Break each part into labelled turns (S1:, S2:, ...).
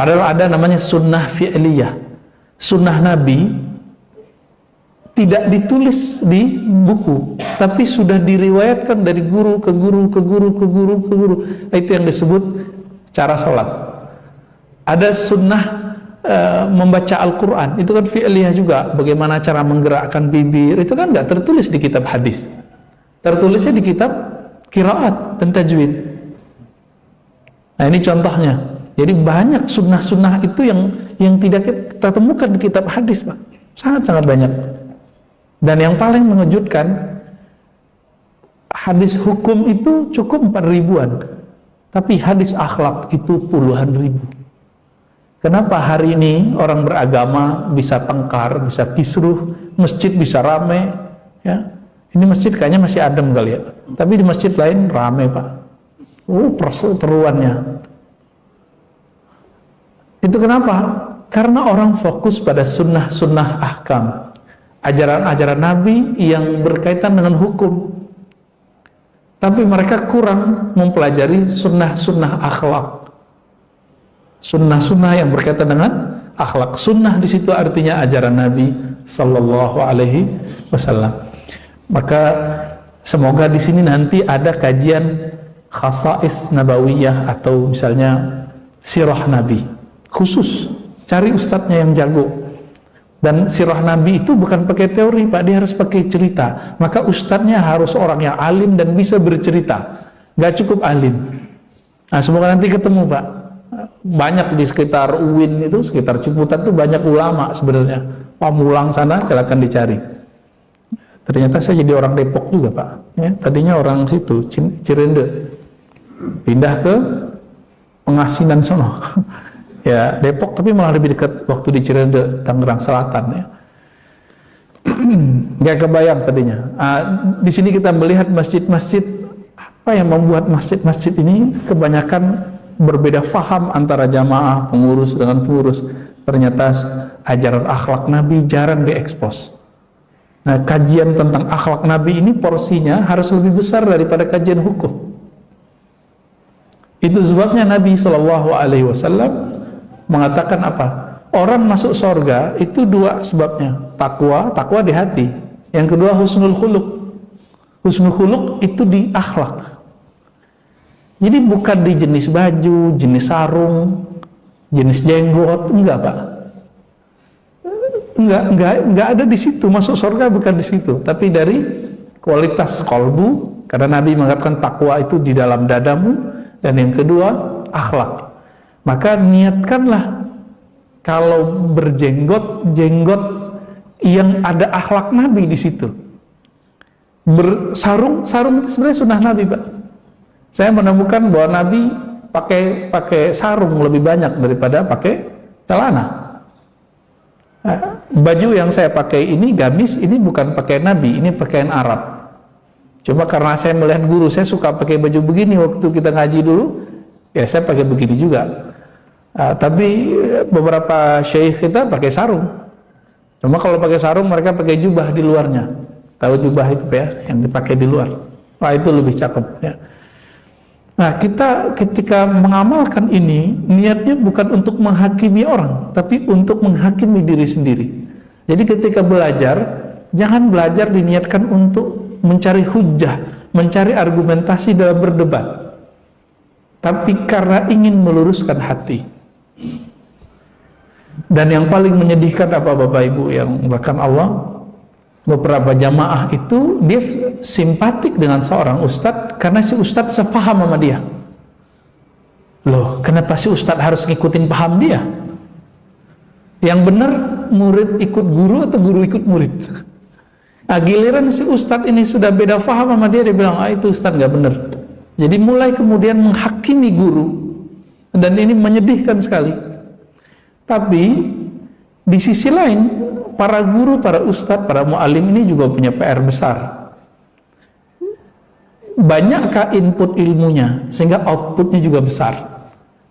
S1: Padahal ada namanya sunnah fi'liyah. Sunnah Nabi tidak ditulis di buku, tapi sudah diriwayatkan dari guru ke guru ke guru ke guru ke guru. Itu yang disebut cara sholat. Ada sunnah membaca Al-Quran, itu kan fi'liyah juga. Bagaimana cara menggerakkan bibir, itu kan nggak tertulis di kitab hadis, tertulisnya di kitab qiraat dan tajwid. Nah, ini contohnya. Jadi banyak sunnah-sunnah itu yang tidak kita temukan di kitab hadis, Pak. Sangat-sangat banyak. Dan yang paling mengejutkan, hadis hukum itu cukup 4.000-an, tapi hadis akhlak itu puluhan ribu. Kenapa hari ini orang beragama bisa tengkar, bisa kisruh, masjid bisa rame, ya? Ini masjid kayaknya masih adem kali ya, tapi di masjid lain rame, Pak. Perseteruannya. Itu kenapa? Karena orang fokus pada sunnah-sunnah ahkam, ajaran-ajaran Nabi yang berkaitan dengan hukum, tapi mereka kurang mempelajari sunnah-sunnah akhlak, sunnah-sunnah yang berkaitan dengan akhlak. Sunnah di situ artinya ajaran Nabi Sallallahu Alaihi Wasallam. Maka semoga di sini nanti ada kajian khasais nabawiyah atau misalnya sirah Nabi khusus, cari ustadznya yang jago. Dan sirah Nabi itu bukan pakai teori, Pak, dia harus pakai cerita. Maka ustadznya harus orang yang alim dan bisa bercerita, gak cukup alim. Nah, semoga nanti ketemu, Pak. Banyak di sekitar UIN itu, sekitar Ciputat itu banyak ulama sebenarnya. Pamulang sana silakan dicari. Ternyata saya jadi orang Depok juga, Pak. Ya, tadinya orang situ, Cirende, pindah ke Pengasinan sono. Ya, Depok, tapi malah lebih dekat waktu di Cirende, Tangerang Selatan, ya. Gak kebayang tadinya. Di sini kita melihat masjid-masjid, apa yang membuat masjid-masjid ini kebanyakan berbeda faham antara jamaah, pengurus dengan pengurus. Ternyata ajaran akhlak Nabi jarang diekspos. Nah, kajian tentang akhlak Nabi ini porsinya harus lebih besar daripada kajian hukum. Itu sebabnya Nabi SAW mengatakan apa? Orang masuk surga itu dua sebabnya. Takwa di hati. Yang kedua husnul khuluq. Husnul khuluq itu di akhlak. Jadi bukan di jenis baju, jenis sarung, jenis jenggot, enggak, Pak. Enggak ada di situ. Masuk surga bukan di situ, tapi dari kualitas kolbu. Karena Nabi mengatakan takwa itu di dalam dadamu, dan yang kedua akhlak. Maka niatkanlah kalau berjenggot, jenggot yang ada akhlak Nabi di situ. Bersarung itu sebenarnya sunnah Nabi, Pak. Saya menemukan bahwa Nabi pakai sarung lebih banyak daripada pakai celana. Nah, baju yang saya pakai ini gamis, ini bukan pakaian Nabi, ini pakaian Arab. Cuma karena saya melihat guru saya suka pakai baju begini waktu kita ngaji dulu, ya saya pakai begini juga. Tapi beberapa syekh kita pakai sarung. Cuma kalau pakai sarung mereka pakai jubah di luarnya. Tahu jubah itu ya, yang dipakai di luar. Wah, itu lebih cakep ya. Nah, kita ketika mengamalkan ini, niatnya bukan untuk menghakimi orang, tapi untuk menghakimi diri sendiri. Jadi ketika belajar, jangan belajar diniatkan untuk mencari hujjah, mencari argumentasi dalam berdebat, tapi karena ingin meluruskan hati. Dan yang paling menyedihkan apa, Bapak Ibu yang bahkan Allah, beberapa jamaah itu dia simpatik dengan seorang ustadz karena si ustadz sepaham sama dia. Loh, kenapa si ustadz harus ngikutin paham dia? Yang benar murid ikut guru atau guru ikut murid? Nah, giliran si ustadz ini sudah beda paham sama dia, dia bilang, itu ustadz nggak benar. Jadi mulai kemudian menghakimi guru, dan ini menyedihkan sekali. Tapi di sisi lain, para guru, para ustadz, para mu'alim ini juga punya PR besar. Banyakkah input ilmunya sehingga outputnya juga besar?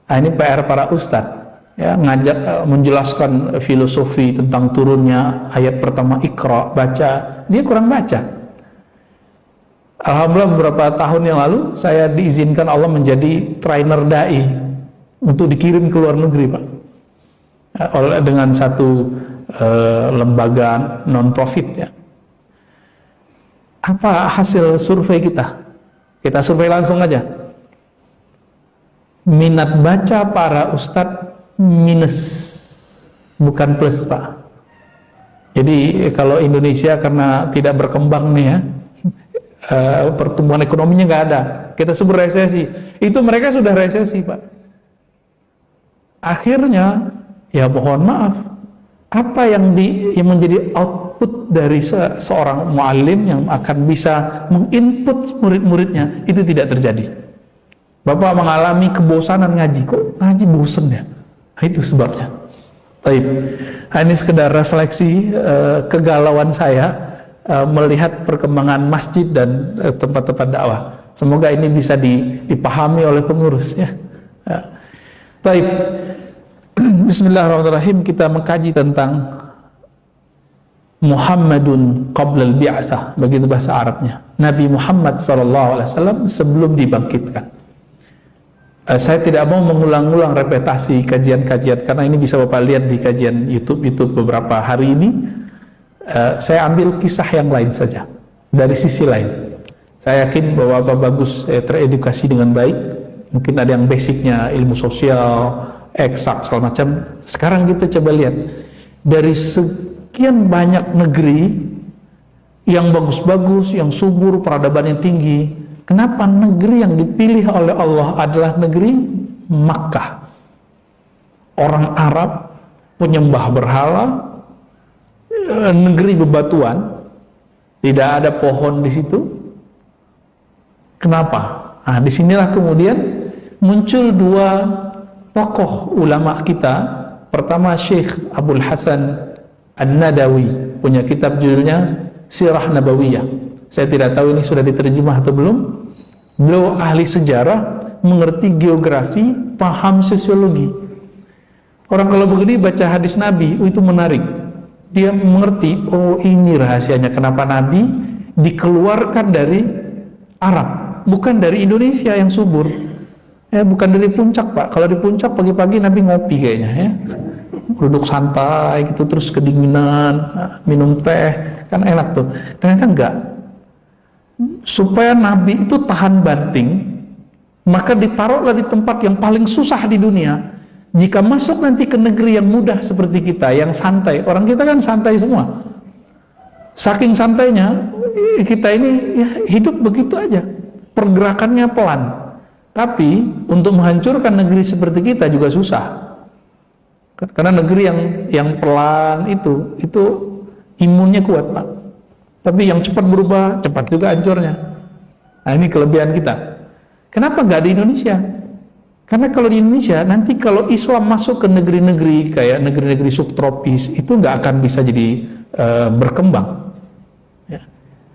S1: Nah, ini PR para ustadz, ya, ngajak menjelaskan filosofi tentang turunnya ayat pertama Iqra, baca, dia kurang baca. Alhamdulillah beberapa tahun yang lalu saya diizinkan Allah menjadi trainer dai untuk dikirim ke luar negeri, Pak. dengan satu lembaga non-profit ya. Apa hasil survei kita? Kita survei langsung aja. Minat baca para ustadz minus, bukan plus Pak. Jadi kalau Indonesia karena tidak berkembang nih ya, pertumbuhan ekonominya nggak ada, kita sebut resesi. Itu mereka sudah resesi Pak. Akhirnya ya mohon maaf, apa yang menjadi output dari seorang muallim yang akan bisa menginput murid-muridnya itu tidak terjadi. Bapak mengalami kebosanan ngaji, kok ngaji bosen ya? Nah, itu sebabnya. Baik, ini sekedar refleksi kegalauan saya melihat perkembangan masjid dan tempat-tempat dakwah. Semoga ini bisa dipahami oleh pengurus ya. Baik, Bismillahirrahmanirrahim. Kita mengkaji tentang Muhammadun qabla al-bi'atsah, begitu bahasa Arabnya. Nabi Muhammad SAW sebelum dibangkitkan. Saya tidak mau mengulang-ulang repetasi kajian-kajian karena ini bisa Bapak lihat di kajian YouTube beberapa hari ini. Saya ambil kisah yang lain saja dari sisi lain. Saya yakin bahwa Bapak bagus teredukasi dengan baik. Mungkin ada yang basicnya ilmu sosial, eksak segala macam. Sekarang kita coba lihat dari sekian banyak negeri yang bagus-bagus, yang subur, peradaban yang tinggi, kenapa negeri yang dipilih oleh Allah adalah negeri Makkah? Orang Arab, penyembah berhala, negeri bebatuan, tidak ada pohon di situ. Kenapa? Nah, disinilah kemudian muncul dua tokoh ulama kita. Pertama Syekh Abdul Hasan An-Nadawi, punya kitab judulnya Sirah Nabawiyah. Saya tidak tahu ini sudah diterjemah atau belum. Beliau ahli sejarah, mengerti geografi, paham sosiologi. Orang kalau begini baca hadis Nabi, itu menarik. Dia mengerti, oh ini rahasianya kenapa Nabi dikeluarkan dari Arab, bukan dari Indonesia yang subur. Bukan dari puncak Pak. Kalau di puncak pagi-pagi Nabi ngopi kayaknya ya. Duduk santai gitu, terus kedinginan, minum teh, kan enak tuh. Ternyata enggak. Supaya Nabi itu tahan banting, maka ditaruhlah di tempat yang paling susah di dunia. Jika masuk nanti ke negeri yang mudah seperti kita, yang santai, orang kita kan santai semua. Saking santainya, kita ini ya, hidup begitu aja, pergerakannya pelan. Tapi untuk menghancurkan negeri seperti kita juga susah. Karena negeri yang pelan itu imunnya kuat Pak. Tapi yang cepat berubah, cepat juga hancurnya. Nah ini kelebihan kita. Kenapa nggak di Indonesia? Karena kalau di Indonesia, nanti kalau Islam masuk ke negeri-negeri kayak negeri-negeri subtropis, itu nggak akan bisa jadi berkembang. Ya.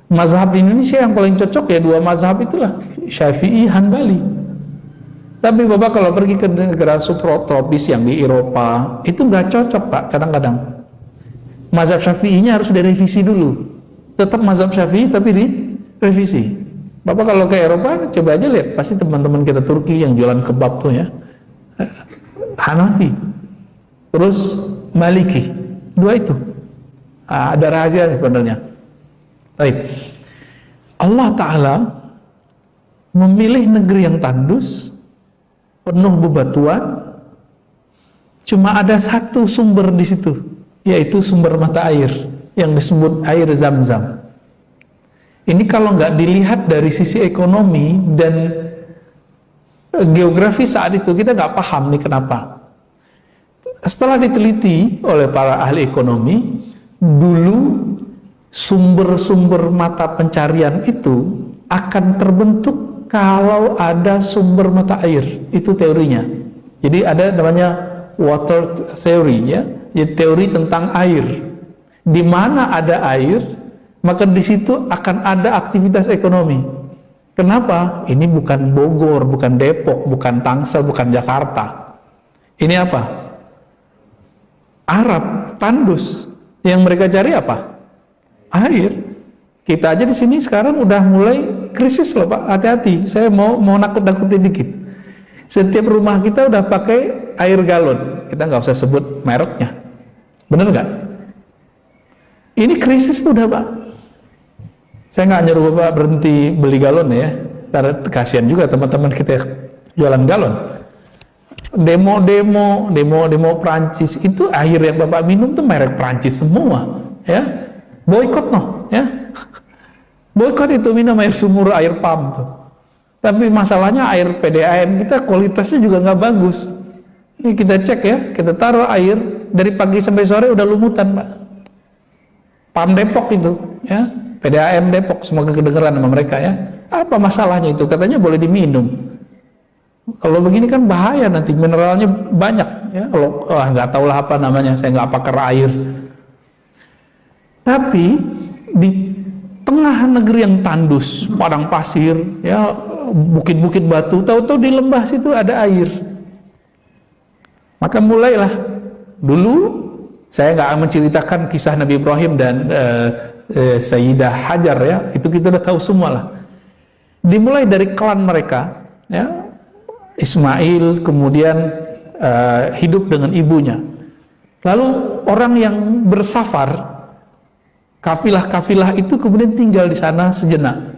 S1: Mazhab di Indonesia yang paling cocok ya dua mazhab itulah, Syafi'i, Hanbali. Tapi Bapak kalau pergi ke negara subtropis yang di Eropa, itu nggak cocok Pak, kadang-kadang. Mazhab Syafi'inya harus direvisi dulu. Tetap mazhab Syafi'i tapi direvisi. Bapak kalau ke Eropa, coba aja lihat, pasti teman-teman kita Turki yang jualan kebab tuh ya, Hanafi, terus Maliki, dua itu. Ada rahasia sebenarnya. Baik, Allah Ta'ala memilih negeri yang tandus, penuh bebatuan, cuma ada satu sumber di situ, yaitu sumber mata air yang disebut air Zam-Zam. Ini kalau nggak dilihat dari sisi ekonomi dan geografi saat itu, kita nggak paham nih kenapa. Setelah diteliti oleh para ahli ekonomi, dulu sumber-sumber mata pencarian itu akan terbentuk kalau ada sumber mata air. Itu teorinya. Jadi ada namanya water theory ya, jadi teori tentang air. Di mana ada air, maka di situ akan ada aktivitas ekonomi. Kenapa? Ini bukan Bogor, bukan Depok, bukan Tangsel, bukan Jakarta. Ini apa? Arab, tandus. Yang mereka cari apa? Air. Kita aja di sini sekarang udah mulai krisis loh Pak. Hati-hati. Saya mau nakut-nakutin dikit. Setiap rumah kita udah pakai air galon. kita nggak usah sebut mereknya. Bener nggak? Ini krisis tuh udah Pak. Saya nggak nyuruh Bapak berhenti beli galon ya, karena kasihan juga teman-teman kita jualan galon. Demo Prancis itu air yang Bapak minum tuh merek Prancis semua, ya. Boykot noh, ya. Boykot itu minum air sumur, air pump tuh. Tapi masalahnya air PDAM kita kualitasnya juga nggak bagus. Ini kita cek ya, kita taruh air dari pagi sampai sore udah lumutan Pak. PAM Depok itu, ya. PDAM Depok, semoga kedengeran sama mereka ya. Apa masalahnya itu? Katanya boleh diminum. Kalau begini kan bahaya, nanti mineralnya banyak ya. Kalau nggak tahu lah apa namanya, saya nggak pakar air. Tapi di tengah negeri yang tandus, padang pasir, ya bukit-bukit batu, tahu-tahu di lembah situ ada air. Maka mulailah dulu saya nggak menceritakan kisah Nabi Ibrahim dan Sayyidah Hajar ya, itu kita udah tahu semua lah. Dimulai dari klan mereka, ya, Ismail kemudian hidup dengan ibunya. Lalu orang yang bersafar, kafilah-kafilah itu kemudian tinggal di sana sejenak.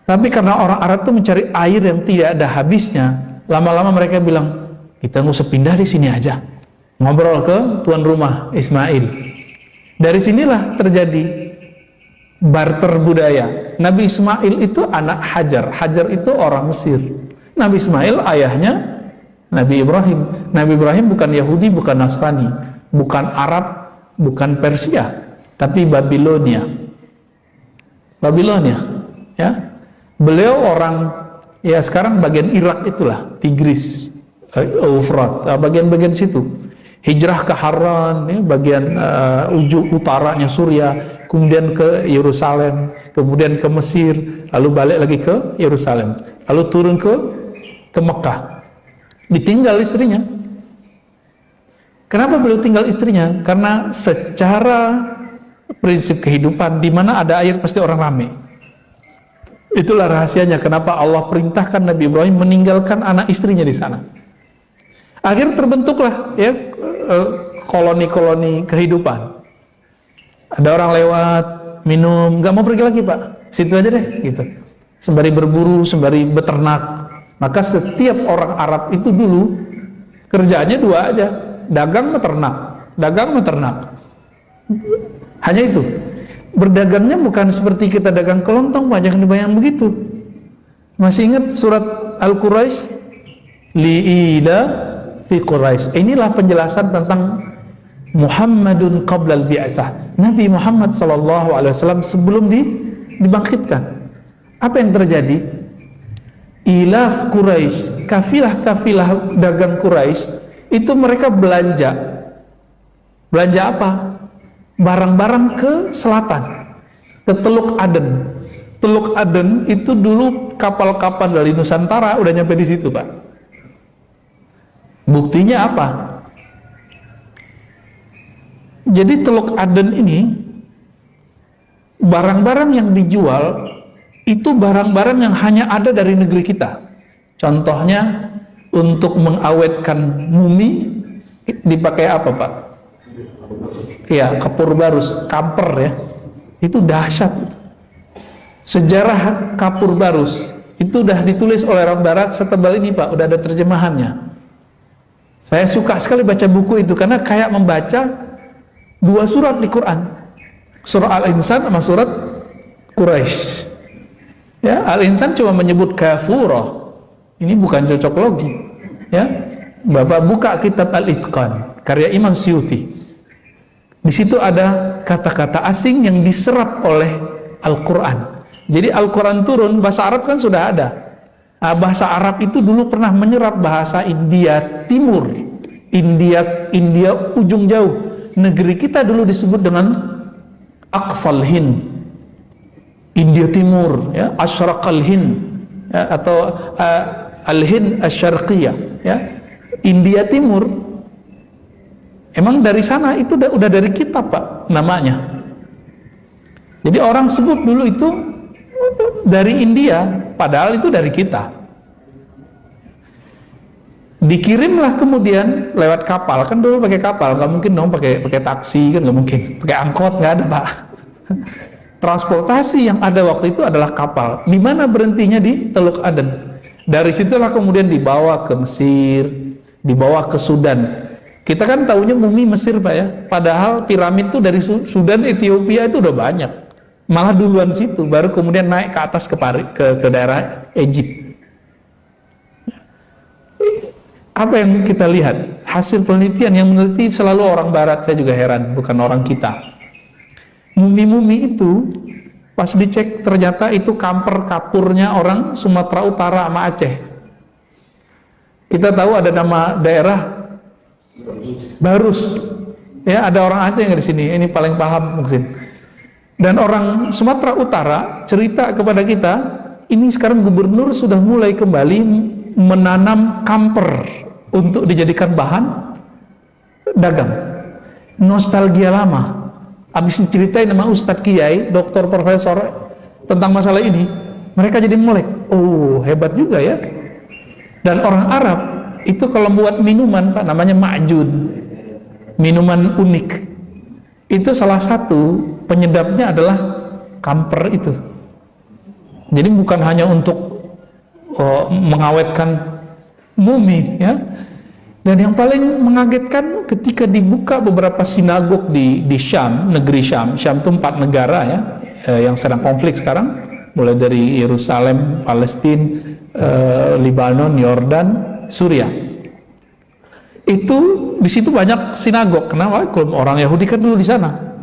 S1: Tapi karena orang Arab itu mencari air yang tidak ada habisnya, lama-lama mereka bilang, kita nggak usah pindah di sini aja. Ngobrol ke tuan rumah Ismail. Dari sinilah terjadi barter budaya. Nabi Ismail itu anak Hajar. Hajar itu orang Mesir. Nabi Ismail ayahnya Nabi Ibrahim. Nabi Ibrahim bukan Yahudi, bukan Nasrani, bukan Arab, bukan Persia, tapi Babilonia. Babilonia, ya. Beliau orang, ya sekarang bagian Irak itulah, Tigris, Eufrat, bagian-bagian situ. Hijrah ke Haran, ya, bagian ujung utaranya Suriah, kemudian ke Yerusalem, kemudian ke Mesir, lalu balik lagi ke Yerusalem, lalu turun ke Mekah. Ditinggal istrinya. Kenapa beliau tinggal istrinya? Karena secara prinsip kehidupan, di mana ada air pasti orang ramai. Itulah rahasianya kenapa Allah perintahkan Nabi Ibrahim meninggalkan anak istrinya di sana. Akhirnya terbentuklah ya koloni-koloni kehidupan. Ada orang lewat minum, nggak mau pergi lagi Pak, situ aja deh gitu. Sembari berburu, sembari beternak. Maka setiap orang Arab itu dulu kerjaannya dua aja, dagang beternak, dagang beternak. Hanya itu. Berdagangnya bukan seperti kita dagang kelontong Pak, jangan dibayang begitu. Masih ingat surat Al-Quraisy? Li'ila fi Quraisy. Inilah penjelasan tentang Muhammadun qablal bi'atsah. Nabi Muhammad sallallahu alaihi wasallam sebelum dibangkitkan. Apa yang terjadi? Ilaf Quraisy, kafilah-kafilah dagang Quraisy itu mereka belanja. Belanja apa? Barang-barang ke selatan, ke Teluk Aden. Teluk Aden itu dulu kapal-kapal dari Nusantara udah nyampe di situ, Pak. Buktinya apa? Jadi Teluk Aden ini barang-barang yang dijual itu barang-barang yang hanya ada dari negeri kita. Contohnya untuk mengawetkan mumi dipakai apa, Pak? Ya, kapur barus, kamper ya. Itu dahsyat. Sejarah kapur barus itu udah ditulis oleh orang barat setebal ini, Pak, udah ada terjemahannya. Saya suka sekali baca buku itu karena kayak membaca dua surat di Quran. Surah Al-Insan sama surat Quraisy. Ya, Al-Insan cuma menyebut kafurah. Ini bukan cocok logi. Ya. Bapak buka kitab Al-Itqan karya Imam Suyuti. Di situ ada kata-kata asing yang diserap oleh Al-Quran. Jadi Al-Quran turun, bahasa Arab kan sudah ada. Nah, bahasa Arab itu dulu pernah menyerap bahasa India Timur, India ujung jauh. Negeri kita dulu disebut dengan Aqsal Hind, India Timur, ya, Ashraqal Hind, ya, atau Al-Hind Asy-Syarqiyah, ya, India Timur. Emang dari sana itu udah dari kitab, Pak, namanya. Jadi orang sebut dulu itu dari India, padahal itu dari kita. Dikirimlah kemudian lewat kapal, kan dulu pakai kapal, nggak mungkin dong pakai taksi, kan nggak mungkin, pakai angkot nggak ada Pak. Transportasi yang ada waktu itu adalah kapal. Di mana berhentinya? Di Teluk Aden. Dari situlah kemudian dibawa ke Mesir, dibawa ke Sudan. Kita kan tahunya mumi Mesir Pak ya, padahal piramid itu dari Sudan, Ethiopia itu udah banyak. Malah duluan situ, baru kemudian naik ke atas ke daerah Egypt. Apa yang kita lihat? Hasil penelitian yang meneliti selalu orang barat, saya juga heran, bukan orang kita. Mumi-mumi itu pas dicek ternyata itu kamper kapurnya orang Sumatera Utara sama Aceh. Kita tahu ada nama daerah Barus. Ya, ada orang Aceh yang di sini, ini paling paham mungkin. Dan orang Sumatera Utara cerita kepada kita, ini sekarang gubernur sudah mulai kembali menanam kamper untuk dijadikan bahan dagang. Nostalgia lama. Habis diceritain sama Ustadz Kiai, dokter profesor tentang masalah ini, mereka jadi melek. Oh, hebat juga ya. Dan orang Arab itu kalau buat minuman Pak, namanya ma'jun, minuman unik. Itu salah satu penyedapnya adalah kamper itu. Jadi bukan hanya untuk mengawetkan mumi ya. Dan yang paling mengagetkan ketika dibuka beberapa sinagog di Syam, negeri Syam. Syam itu 4 negara ya, yang sedang konflik sekarang, mulai dari Yerusalem, Palestina, Lebanon, Yordan, Suriah. Itu di situ banyak sinagog. Kenapa? Kalau orang Yahudi kan dulu di sana.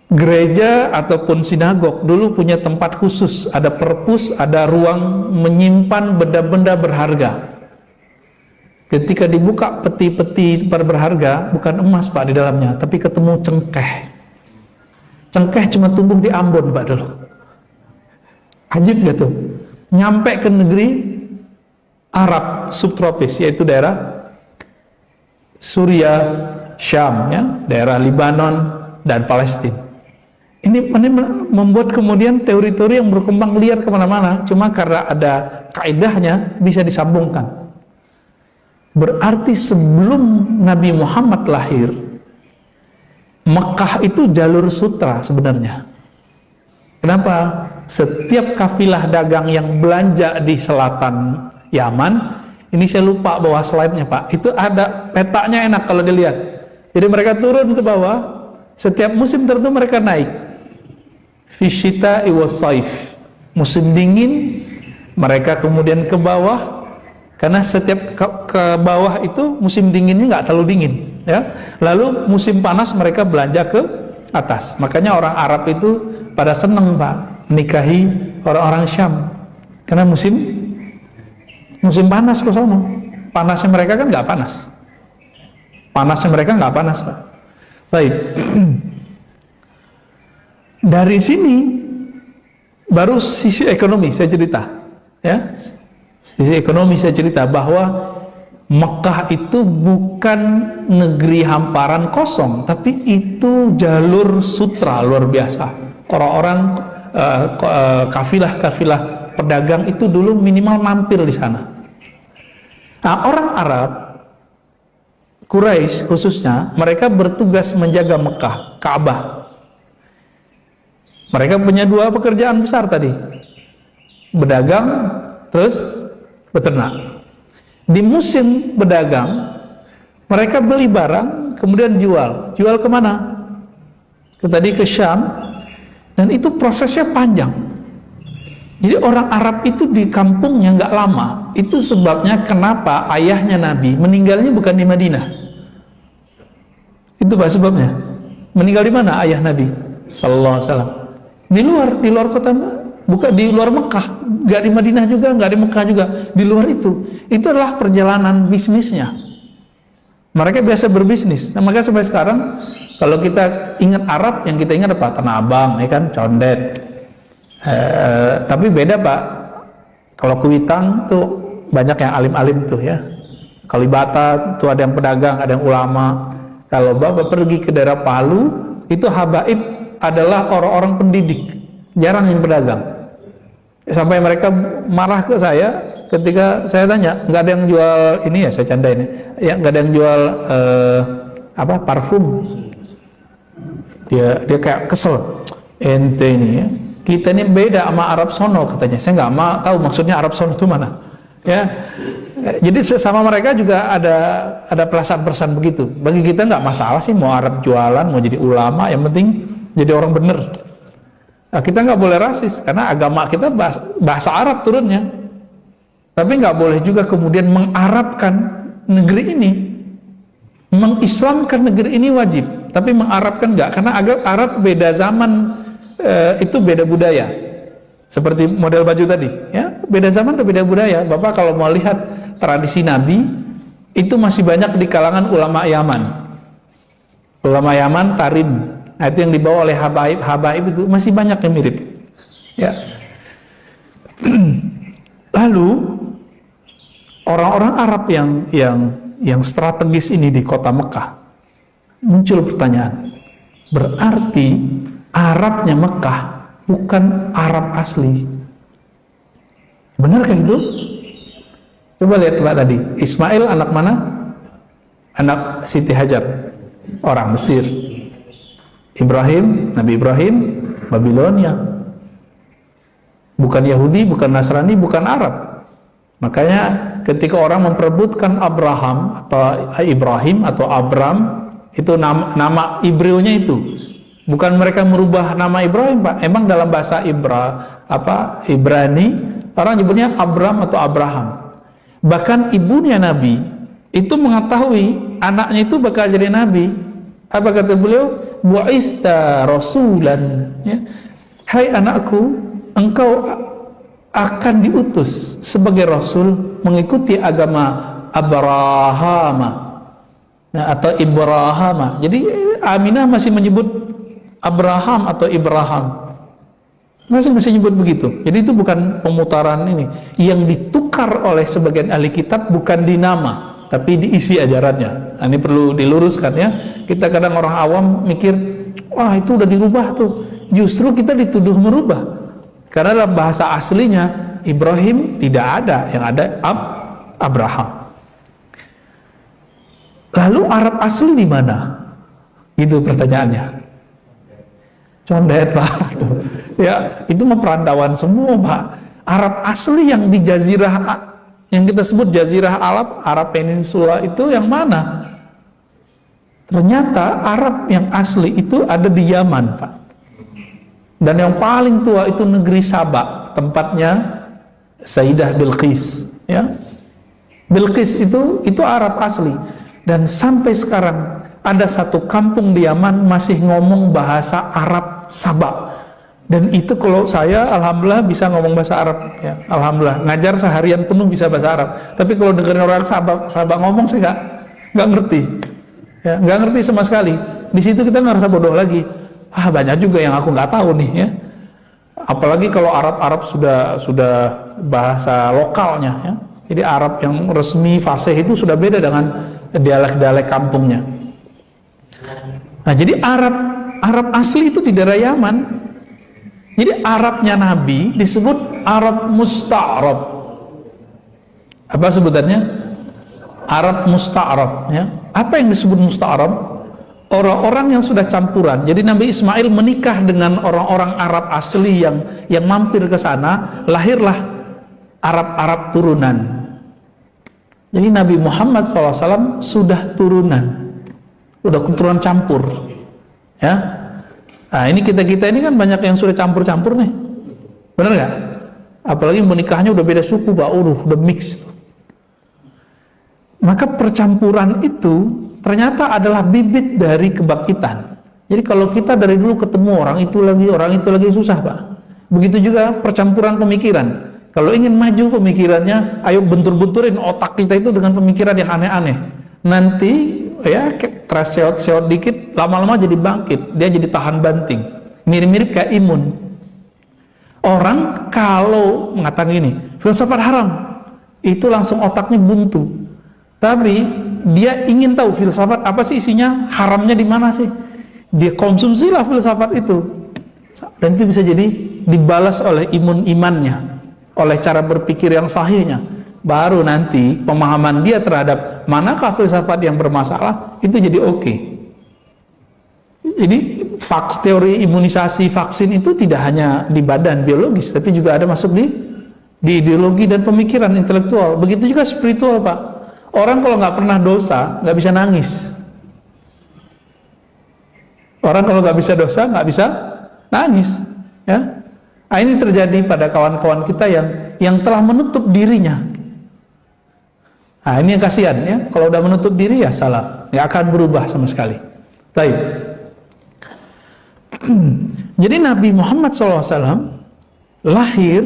S1: Gereja ataupun sinagog dulu punya tempat khusus, ada perpus, ada ruang menyimpan benda-benda berharga. Ketika dibuka peti-peti berharga, bukan emas Pak di dalamnya, tapi ketemu cengkeh. Cengkeh cuma tumbuh di Ambon Pak dulu. Ajib gak tuh? Nyampe ke negeri Arab subtropis, yaitu daerah Suriah, Syam, ya, daerah Lebanon dan Palestina. Ini membuat kemudian teori-teori yang berkembang liar kemana-mana, cuma karena ada kaidahnya bisa disambungkan. Berarti sebelum Nabi Muhammad lahir, Mekah itu jalur sutra sebenarnya. Kenapa? Setiap kafilah dagang yang belanja di selatan Yaman, ini saya lupa bawa slide-nya Pak, itu ada petanya, enak kalau dilihat. Jadi mereka turun ke bawah, setiap musim tertentu mereka naik. Fisyita iwas saif, musim dingin mereka kemudian ke bawah, karena setiap ke bawah itu musim dinginnya nggak terlalu dingin ya. Lalu musim panas mereka belanja ke atas. Makanya orang Arab itu pada seneng Pak nikahi orang-orang Syam, karena musim panas ke sana. Panasnya mereka kan nggak panas, panasnya mereka nggak panas Pak. Baik. Dari sini baru sisi ekonomi saya cerita ya. Sisi ekonomi saya cerita bahwa Mekah itu bukan negeri hamparan kosong, tapi itu jalur sutra luar biasa. Orang-orang kafilah-kafilah pedagang itu dulu minimal mampir di sana. Nah, orang Arab Quraisy khususnya, mereka bertugas menjaga Mekah, Ka'bah. Mereka punya 2 pekerjaan besar tadi, berdagang terus beternak. Di musim berdagang mereka beli barang kemudian jual kemana? Tadi ke Syam, dan itu prosesnya panjang. Jadi orang Arab itu di kampungnya nggak lama. Itu sebabnya kenapa ayahnya Nabi meninggalnya bukan di Madinah. Itu Pak sebabnya. Meninggal di mana ayah Nabi sallallahu alaihi wasallam? Di luar kota, bukan di luar Mekah, nggak di Madinah juga, nggak di Mekah juga, di luar itu. Itu adalah perjalanan bisnisnya. Mereka biasa berbisnis. Nah, maka sampai sekarang kalau kita ingat Arab, yang kita ingat apa? Tanah Abang, ya kan, Condet. Tapi beda Pak. Kalau Kuitang tuh banyak yang alim-alim tuh ya. Kalibata tuh ada yang pedagang, ada yang ulama. Kalau Bapak pergi ke daerah Palu, itu habaib adalah orang-orang pendidik, jarang yang pedagang. Sampai mereka marah ke saya, ketika saya tanya, nggak ada yang jual ini ya, saya candain ya, nggak ada yang jual parfum. Dia kayak kesel, ente ini ya, kita ini beda sama Arab sono katanya. Saya nggak tahu maksudnya Arab sono itu mana ya. Jadi sama mereka juga ada perasaan-perasaan begitu. Bagi kita nggak masalah sih mau Arab jualan, mau jadi ulama, yang penting jadi orang bener. Nah, kita nggak boleh rasis karena agama kita bahasa Arab turunnya. Tapi nggak boleh juga kemudian mengarabkan negeri ini, mengislamkan negeri ini wajib. Tapi mengarabkan nggak, karena Arab beda zaman, itu beda budaya. Seperti model baju tadi, ya beda zaman dan beda budaya. Bapak kalau mau lihat tradisi Nabi, itu masih banyak di kalangan ulama Yaman. Ulama Yaman, Tarim. Nah, itu yang dibawa oleh habaib itu masih banyak yang mirip. Ya. Lalu orang-orang Arab yang strategis ini di kota Mekah, muncul pertanyaan, berarti Arabnya Mekah bukan Arab asli. Benar kan itu? Coba lihat Pak tadi, Ismail anak mana? Anak Siti Hajar, orang Mesir. Ibrahim, Nabi Ibrahim, Babilonia. Bukan Yahudi, bukan Nasrani, bukan Arab. Makanya ketika orang memperebutkan Abraham atau Ibrahim atau Abram, itu nama Ibreunya itu. Bukan mereka merubah nama Ibrahim, Pak. Emang dalam bahasa Ibrani, orang nyebutnya Abram atau Abraham. Bahkan ibunya Nabi itu mengetahui anaknya itu bakal jadi Nabi. Apa kata beliau? Bu'ista rasulan, ya. Hai anakku, engkau akan diutus sebagai rasul mengikuti agama Abrahama, atau Ibrahama. Jadi Aminah masih menyebut Abraham atau Ibrahim, masih nyebut begitu. Jadi itu bukan pemutaran ini. Yang ditukar oleh sebagian ahli kitab bukan di nama, tapi diisi ajarannya. Nah, ini perlu diluruskan ya. Kita kadang orang awam mikir, wah itu udah dirubah tuh. Justru kita dituduh merubah. Karena dalam bahasa aslinya Ibrahim tidak ada, yang ada Abraham. Lalu Arab asli di mana? Itu pertanyaannya. Condet Pak. Ya, itu mah perantauan semua Pak. Arab asli yang di jazirah, yang kita sebut jazirah Arab Peninsula itu yang mana? Ternyata Arab yang asli itu ada di Yaman Pak. Dan yang paling tua itu negeri Sabak, tempatnya Sayyidah Bilqis, ya. Bilqis itu Arab asli. Dan sampai sekarang ada satu kampung di Yaman masih ngomong bahasa Arab Sabak. Dan itu kalau saya alhamdulillah bisa ngomong bahasa Arab, ya. Alhamdulillah, ngajar seharian penuh bisa bahasa Arab. Tapi kalau dengerin orang Sabak ngomong saya nggak ngerti. Ya, nggak ngerti sama sekali. Di situ kita ngerasa bodoh lagi. Banyak juga yang aku nggak tahu nih ya. Apalagi kalau Arab sudah bahasa lokalnya ya. Jadi Arab yang resmi fasih itu sudah beda dengan dialek-dialek kampungnya. Nah, jadi Arab asli itu di daerah Yaman. Jadi Arabnya Nabi disebut Arab Musta'rab. Apa sebutannya? Arab Musta'rab ya. Apa yang disebut Musta'rab? Orang-orang yang sudah campuran. Jadi Nabi Ismail menikah dengan orang-orang Arab asli yang mampir ke sana, lahirlah Arab turunan. Jadi Nabi Muhammad SAW sudah turunan, udah keturunan campur, ya. Nah, ini kita ini kan banyak yang sudah campur-campur nih, bener nggak? Apalagi menikahnya udah beda suku, udah mix. Maka percampuran itu ternyata adalah bibit dari kebangkitan. Jadi kalau kita dari dulu ketemu orang itu lagi susah Pak. Begitu juga percampuran pemikiran. Kalau ingin maju pemikirannya, ayo bentur-benturin otak kita itu dengan pemikiran yang aneh-aneh. Nanti ya terseot-seot dikit, lama-lama jadi bangkit, dia jadi tahan banting. Mirip-mirip kayak imun. Orang kalau mengatakan gini, filsafat haram, itu langsung otaknya buntu. Tapi dia ingin tahu filsafat apa sih isinya, haramnya di mana sih. Dia konsumsilah filsafat itu. Dan itu bisa jadi dibalas oleh imannya, oleh cara berpikir yang sahihnya. baru nanti pemahaman dia terhadap manakah filsafat yang bermasalah itu jadi oke. Jadi teori imunisasi vaksin itu tidak hanya di badan biologis, tapi juga ada masuk di ideologi dan pemikiran intelektual. Begitu juga spiritual, Pak. Orang kalau nggak pernah dosa nggak bisa nangis. Orang kalau nggak bisa dosa nggak bisa nangis, ya. Nah, ini terjadi pada kawan-kawan kita yang telah menutup dirinya. Nah, ini yang kasihan, ya. Kalau udah menutup diri ya salah, nggak akan berubah sama sekali. Baik. Jadi Nabi Muhammad SAW lahir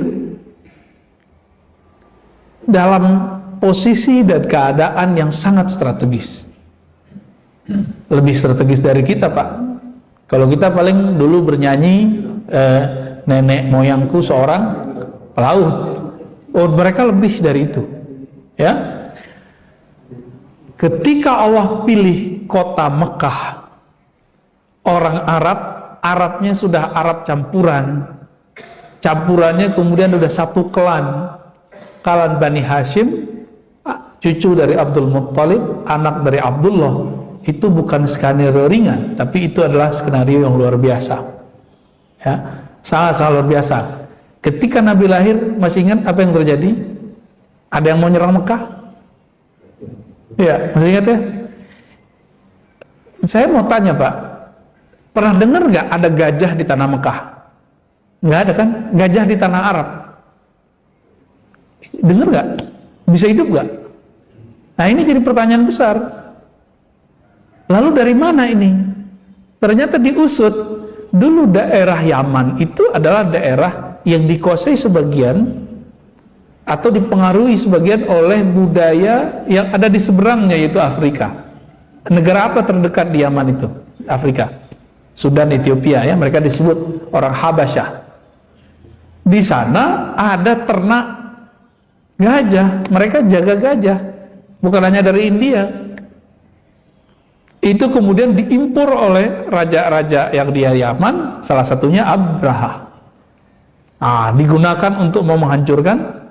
S1: dalam posisi dan keadaan yang sangat strategis. Lebih strategis dari kita, Pak. Kalau kita paling dulu bernyanyi, nenek moyangku seorang pelaut. Oh, mereka lebih dari itu, ya. Ketika Allah pilih kota Mekah, orang Arabnya sudah Arab campurannya kemudian sudah satu klan Bani Hashim, cucu dari Abdul Muttalib, anak dari Abdullah. Itu bukan skenario ringan, tapi itu adalah skenario yang luar biasa, ya, sangat luar biasa. Ketika Nabi lahir, masih ingat apa yang terjadi? Ada yang mau nyerang Mekah? Ya, masih ingat ya? Saya mau tanya, Pak, pernah dengar nggak ada gajah di tanah Mekah? Nggak ada kan? Gajah di tanah Arab. Dengar nggak? Bisa hidup nggak? Nah, ini jadi pertanyaan besar. Lalu dari mana ini? Ternyata diusut. Dulu daerah Yaman itu adalah daerah yang dikuasai sebagian atau dipengaruhi sebagian oleh budaya yang ada di seberangnya, yaitu Afrika. Negara apa terdekat di Yaman itu? Afrika. Sudan, Ethiopia, ya, mereka disebut orang Habasyah. Di sana ada ternak gajah, mereka jaga gajah, bukan hanya dari India. Itu kemudian diimpor oleh raja-raja yang di Yaman, salah satunya Abraha. Digunakan untuk mau menghancurkan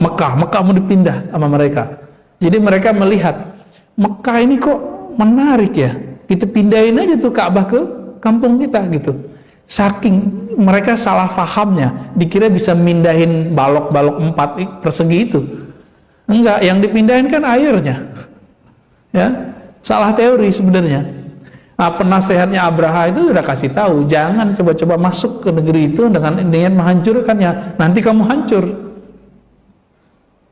S1: Mekah mau dipindah sama mereka. Jadi mereka melihat Mekah ini kok menarik ya, kita pindahin aja tuh Ka'bah ke kampung kita gitu. Saking mereka salah fahamnya, dikira bisa mindahin balok-balok 4 persegi itu. Enggak, yang dipindahin kan airnya, ya. Salah teori sebenarnya. Penasehatnya Abraha itu sudah kasih tahu, jangan coba-coba masuk ke negeri itu dengan menghancurkannya, nanti kamu hancur.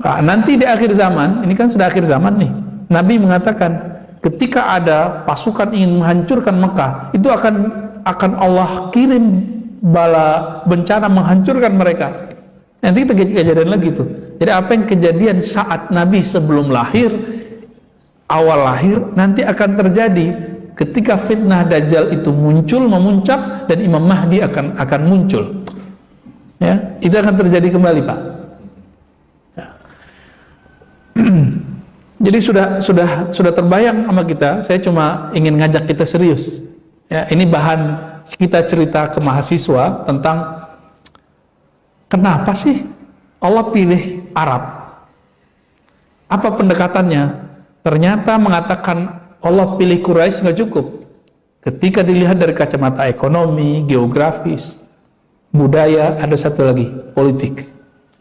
S1: Nanti di akhir zaman, ini kan sudah akhir zaman nih, Nabi mengatakan ketika ada pasukan ingin menghancurkan Mekah, itu akan Allah kirim bala bencana menghancurkan mereka. Nanti kita kejadian lagi tuh. Jadi apa yang kejadian saat Nabi sebelum lahir, awal lahir, nanti akan terjadi ketika fitnah Dajjal itu memuncak dan Imam Mahdi akan muncul. Ya, itu akan terjadi kembali, Pak. Ya. Jadi sudah terbayang sama kita. Saya cuma ingin ngajak kita serius. Ya, ini bahan kita cerita ke mahasiswa tentang kenapa sih Allah pilih Arab? Apa pendekatannya? Ternyata mengatakan Allah pilih Quraisy nggak cukup. Ketika dilihat dari kacamata ekonomi, geografis, budaya, ada satu lagi, politik.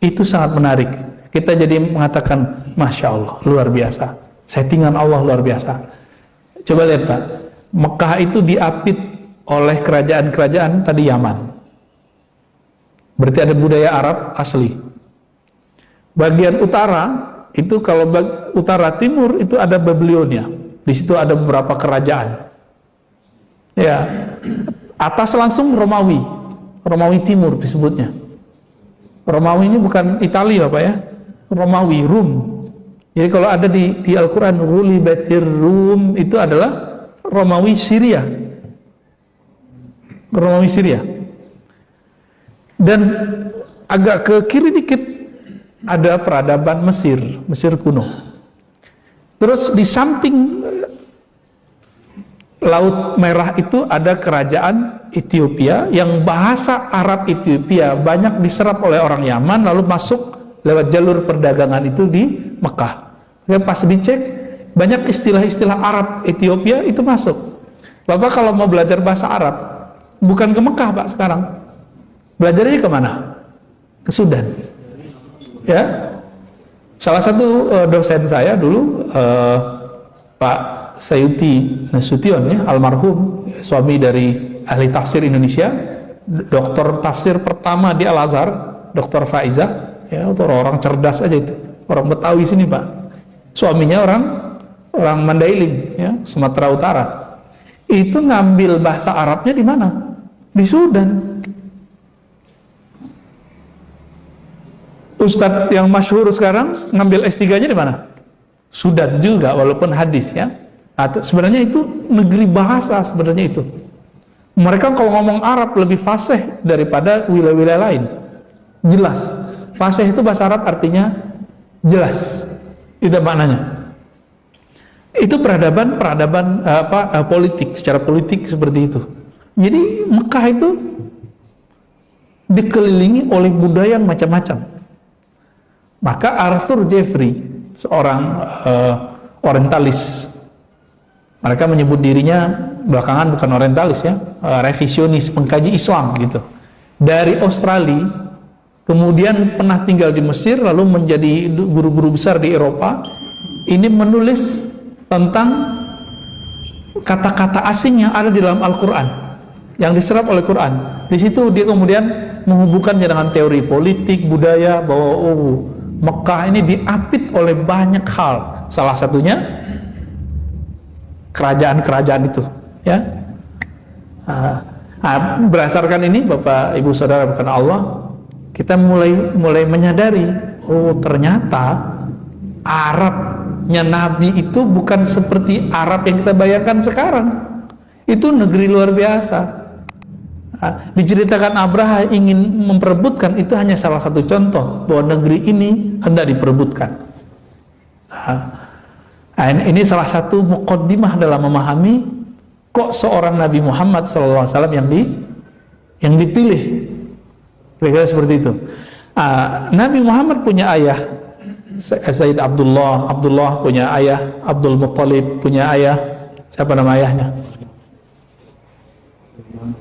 S1: Itu sangat menarik. Kita jadi mengatakan, Masya Allah, luar biasa. Settingan Allah luar biasa. Coba lihat, Pak. Mekah itu diapit oleh kerajaan-kerajaan tadi Yaman. Berarti ada budaya Arab asli. Bagian utara, itu kalau utara timur itu ada Babilonia. Di situ ada beberapa kerajaan. Ya, atas langsung Romawi Timur disebutnya. Romawi ini bukan Italia, Pak ya. Romawi, Rum. Jadi kalau ada di Al-Quran, Ghulibatir Rum, itu adalah Romawi Syria. Dan agak ke kiri dikit ada peradaban Mesir kuno. Terus di samping Laut Merah itu ada kerajaan Ethiopia yang bahasa Arab Ethiopia banyak diserap oleh orang Yaman lalu masuk lewat jalur perdagangan itu di Mekah. Ya, pas dicek banyak istilah-istilah Arab Ethiopia itu masuk. Bapak kalau mau belajar bahasa Arab bukan ke Mekah Pak sekarang, belajarnya kemana? Ke Sudan. Ya, salah satu dosen saya dulu Pak Sayuti Nasution, ya, almarhum, suami dari ahli tafsir Indonesia, doktor tafsir pertama di Al-Azhar, Dr. Faizah, ya, orang cerdas aja itu, orang Betawi sini Pak. Suaminya orang Mandailing, ya, Sumatera Utara. Itu ngambil bahasa Arabnya di mana? Di Sudan. Ustadz yang masyhur sekarang ngambil S3-nya di mana? Sudan juga, walaupun hadis, ya. Atau sebenarnya itu negeri bahasa sebenarnya itu. Mereka kalau ngomong Arab lebih fasih daripada wilayah-wilayah lain. Jelas. Fasih itu bahasa Arab artinya jelas. Itu maknanya. Itu peradaban politik, secara politik seperti itu. Jadi Mekah itu dikelilingi oleh budaya macam-macam. Maka Arthur Jeffrey, seorang orientalis, mereka menyebut dirinya belakangan bukan orientalis, ya, revisionis, pengkaji Islam gitu, dari Australia, kemudian pernah tinggal di Mesir, lalu menjadi guru-guru besar di Eropa. Ini menulis tentang kata-kata asing yang ada di dalam Al-Quran, yang diserap oleh Quran. Di situ dia kemudian menghubungkannya dengan teori politik, budaya, bahwa Mekah ini diapit oleh banyak hal, salah satunya kerajaan-kerajaan itu, ya. Berdasarkan ini, Bapak Ibu Saudara bukan Allah, kita mulai menyadari, ternyata Arabnya Nabi itu bukan seperti Arab yang kita bayangkan sekarang. Itu negeri luar biasa. Diceritakan Abraha ingin memperebutkan, itu hanya salah satu contoh bahwa negeri ini hendak diperebutkan. Ini salah satu muqaddimah dalam memahami kok seorang Nabi Muhammad SAW yang dipilih. Kira-kira seperti itu. Nabi Muhammad punya ayah Sayyid Abdullah punya ayah Abdul Muttalib, punya ayah, siapa nama ayahnya?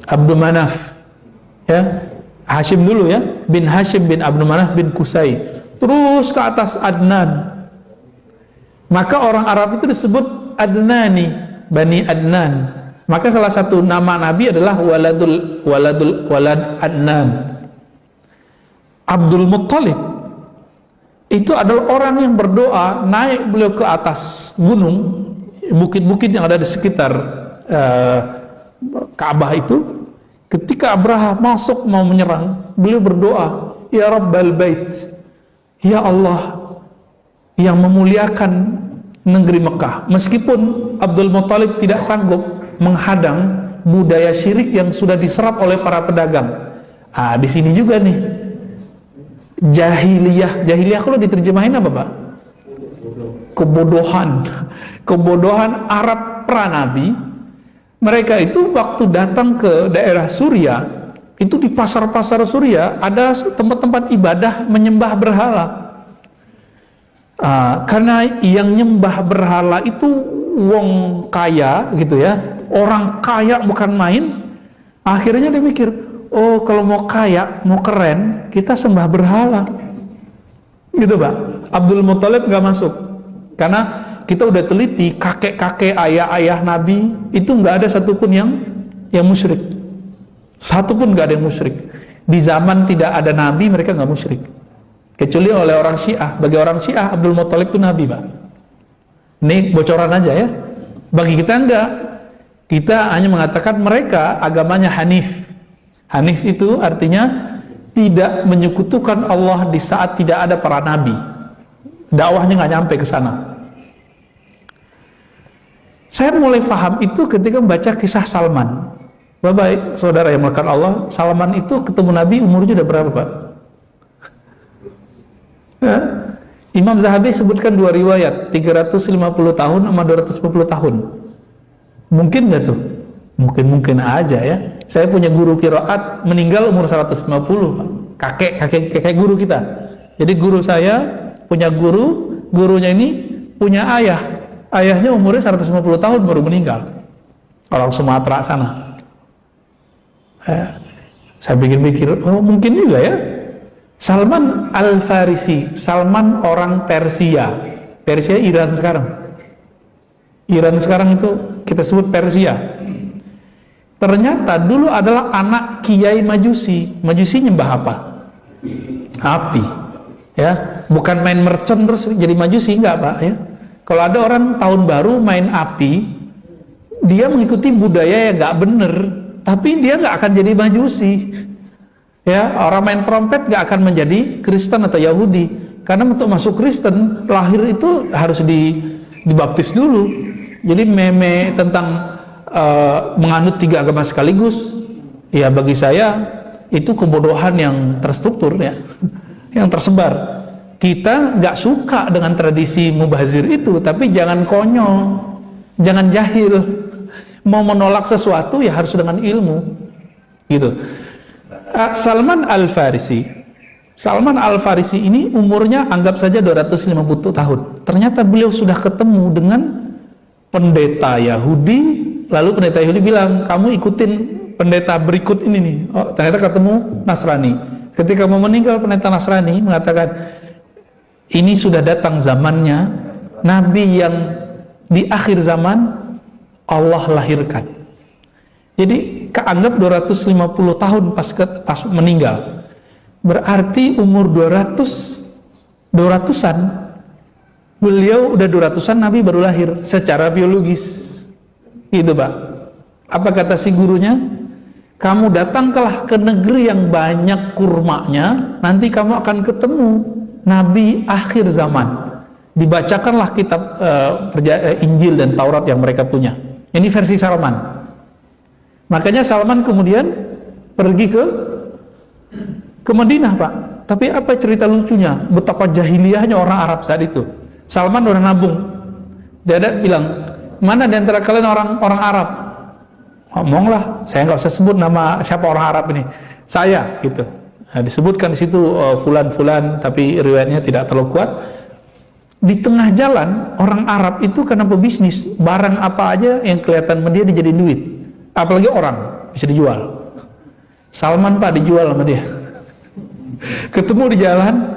S1: Abdul Manaf, ya, Hashim dulu, ya, bin Hashim bin Abdul Manaf bin Qusay, terus ke atas Adnan. Maka orang Arab itu disebut Adnani, Bani Adnan. Maka salah satu nama Nabi adalah walad Adnan. Abdul Muttalib itu adalah orang yang berdoa, naik beliau ke atas gunung, bukit-bukit yang ada di sekitar Ka'bah itu. Ketika Abraha masuk mau menyerang, beliau berdoa, Ya Rabbal Bait, Ya Allah yang memuliakan negeri Mekah. Meskipun Abdul Muttalib tidak sanggup menghadang budaya syirik yang sudah diserap oleh para pedagang. Di sini juga nih jahiliyah kalau diterjemahin apa Pak? Kebodohan Arab pranabi. Mereka itu waktu datang ke daerah Suria, itu di pasar-pasar Suria ada tempat-tempat ibadah menyembah berhala. Karena yang nyembah berhala itu wong kaya gitu, ya, orang kaya bukan main. Akhirnya dia mikir, kalau mau kaya, mau keren, kita sembah berhala gitu Pak. Abdul Muttalib nggak masuk karena kita udah teliti, kakek-kakek, ayah-ayah Nabi itu nggak ada satupun yang musyrik. Satupun nggak ada yang musyrik. Di zaman tidak ada Nabi, mereka nggak musyrik. Kecuali oleh orang Syiah. Bagi orang Syiah, Abdul Muttalib itu Nabi, Pak. Ini bocoran aja, ya. Bagi kita enggak. Kita hanya mengatakan mereka agamanya Hanif. Hanif itu artinya tidak menyekutukan Allah di saat tidak ada para Nabi. Dakwahnya nggak nyampe ke sana. Saya mulai paham itu ketika membaca kisah Salman. Bapak, saudara yang melakukan Allah, Salman itu ketemu Nabi umurnya udah berapa Pak? Ya. Imam Zahabi sebutkan dua riwayat, 350 tahun sama 250 tahun. Mungkin nggak tuh? Mungkin aja, ya. Saya punya guru qiraat meninggal umur 150 Pak. Kakek guru kita. Jadi guru saya punya guru, gurunya ini punya ayah. Ayahnya umurnya 150 tahun baru meninggal. Orang Sumatera sana. Saya pikir-pikir, oh mungkin juga ya. Salman Al-Farisi, Salman orang Persia. Persia Iran sekarang. Iran sekarang itu kita sebut Persia. Ternyata dulu adalah anak Kiai Majusi. Majusi nyembah apa? Api. Ya, bukan main mercon terus jadi Majusi, enggak Pak ya. Kalau ada orang tahun baru main api, dia mengikuti budaya yang enggak bener, tapi dia enggak akan jadi Majusi. Ya, orang main trompet enggak akan menjadi Kristen atau Yahudi. Karena untuk masuk Kristen, lahir itu harus dibaptis dulu. Jadi meme tentang menganut 3 agama sekaligus, ya bagi saya itu kebodohan yang terstruktur ya, yang tersebar. Kita nggak suka dengan tradisi mubazir itu, tapi jangan konyol, jangan jahil. Mau menolak sesuatu ya harus dengan ilmu, gitu. Salman Al-Farisi, Salman Al-Farisi ini umurnya anggap saja 250 tahun. Ternyata beliau sudah ketemu dengan pendeta Yahudi. Lalu pendeta Yahudi bilang, kamu ikutin pendeta berikut ini nih. Oh, ternyata ketemu Nasrani. Ketika mau meninggal, pendeta Nasrani mengatakan, ini sudah datang zamannya Nabi yang di akhir zaman Allah lahirkan. Jadi keanggap 250 tahun pas meninggal. Berarti umur 200-an beliau udah 200-an, Nabi baru lahir secara biologis. Gitu Pak. Apa kata si gurunya? Kamu datanglah ke negeri yang banyak kurmanya, nanti kamu akan ketemu Nabi akhir zaman. Dibacakanlah kitab Injil dan Taurat yang mereka punya. Ini versi Salman. Makanya Salman kemudian pergi ke Madinah Pak. Tapi apa cerita lucunya? Betapa jahiliyahnya orang Arab saat itu. Salman udah nabung. Dia ada bilang, mana di antara kalian orang Arab? Ngomonglah, saya nggak usah sebut nama siapa orang Arab ini. Saya, gitu. Nah, disebutkan di situ fulan-fulan, tapi riwayatnya tidak terlalu kuat. Di tengah jalan, orang Arab itu karena pebisnis, barang apa aja yang kelihatan sama dia dijadiin duit. Apalagi orang, bisa dijual. Salman Pak dijual sama dia. Ketemu di jalan,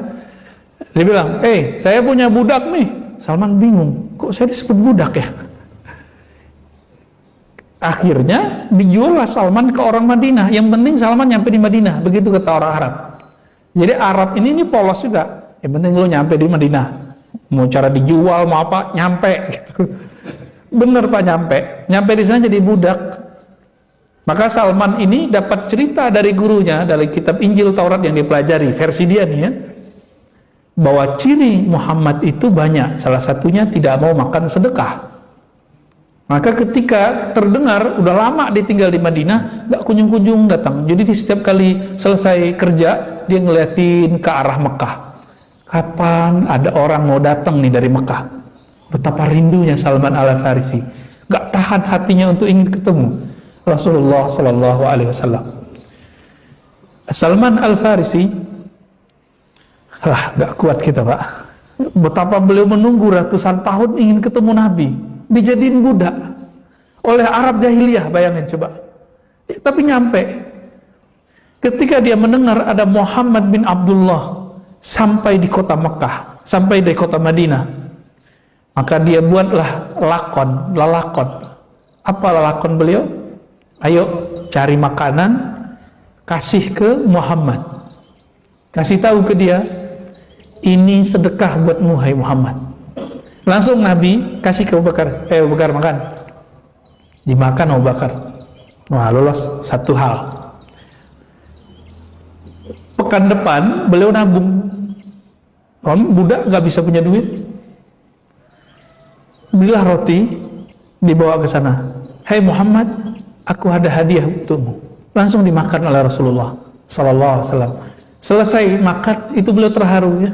S1: dia bilang, saya punya budak nih. Salman bingung, kok saya disebut budak ya? Akhirnya dijuallah Salman ke orang Madinah. Yang penting Salman nyampe di Madinah. Begitu kata orang Arab. Jadi Arab ini polos juga. Yang penting lo nyampe di Madinah. Mau cara dijual mau apa, nyampe gitu. Bener Pak, nyampe di sana jadi budak. Maka Salman ini dapat cerita dari gurunya, dari kitab Injil Taurat yang dipelajari, versi dia nih ya, bahwa ciri Muhammad itu banyak. Salah satunya tidak mau makan sedekah. Maka ketika terdengar udah lama ditinggal di Madinah, gak kunjung-kunjung datang. Jadi di setiap kali selesai kerja, dia ngeliatin ke arah Mekah. Kapan ada orang mau datang nih dari Mekah? Betapa rindunya Salman Al-Farisi. Gak tahan hatinya untuk ingin ketemu Rasulullah Sallallahu Alaihi Wasallam. Salman Al-Farisi, gak kuat kita Pak. Betapa beliau menunggu ratusan tahun ingin ketemu Nabi. Dijadiin budak oleh Arab jahiliyah, bayangin coba. Tapi nyampe. Ketika dia mendengar ada Muhammad bin Abdullah sampai di kota Mekah, sampai di kota Madinah, maka dia buatlah lalakon. Apa lalakon beliau? Ayo cari makanan, kasih ke Muhammad, kasih tahu ke dia, ini sedekah buatmu hai Muhammad. Langsung Nabi kasih ke Abu Bakar, Abu Bakar makan. Dimakan Abu Bakar. Wah, lolos satu hal. Pekan depan beliau nabung. Budak nggak bisa punya duit. Belilah roti, dibawa ke sana. Hai Muhammad, aku ada hadiah untukmu. Langsung dimakan oleh Rasulullah Sallallahu Alaihi Wasallam. Selesai makan, itu beliau terharu ya.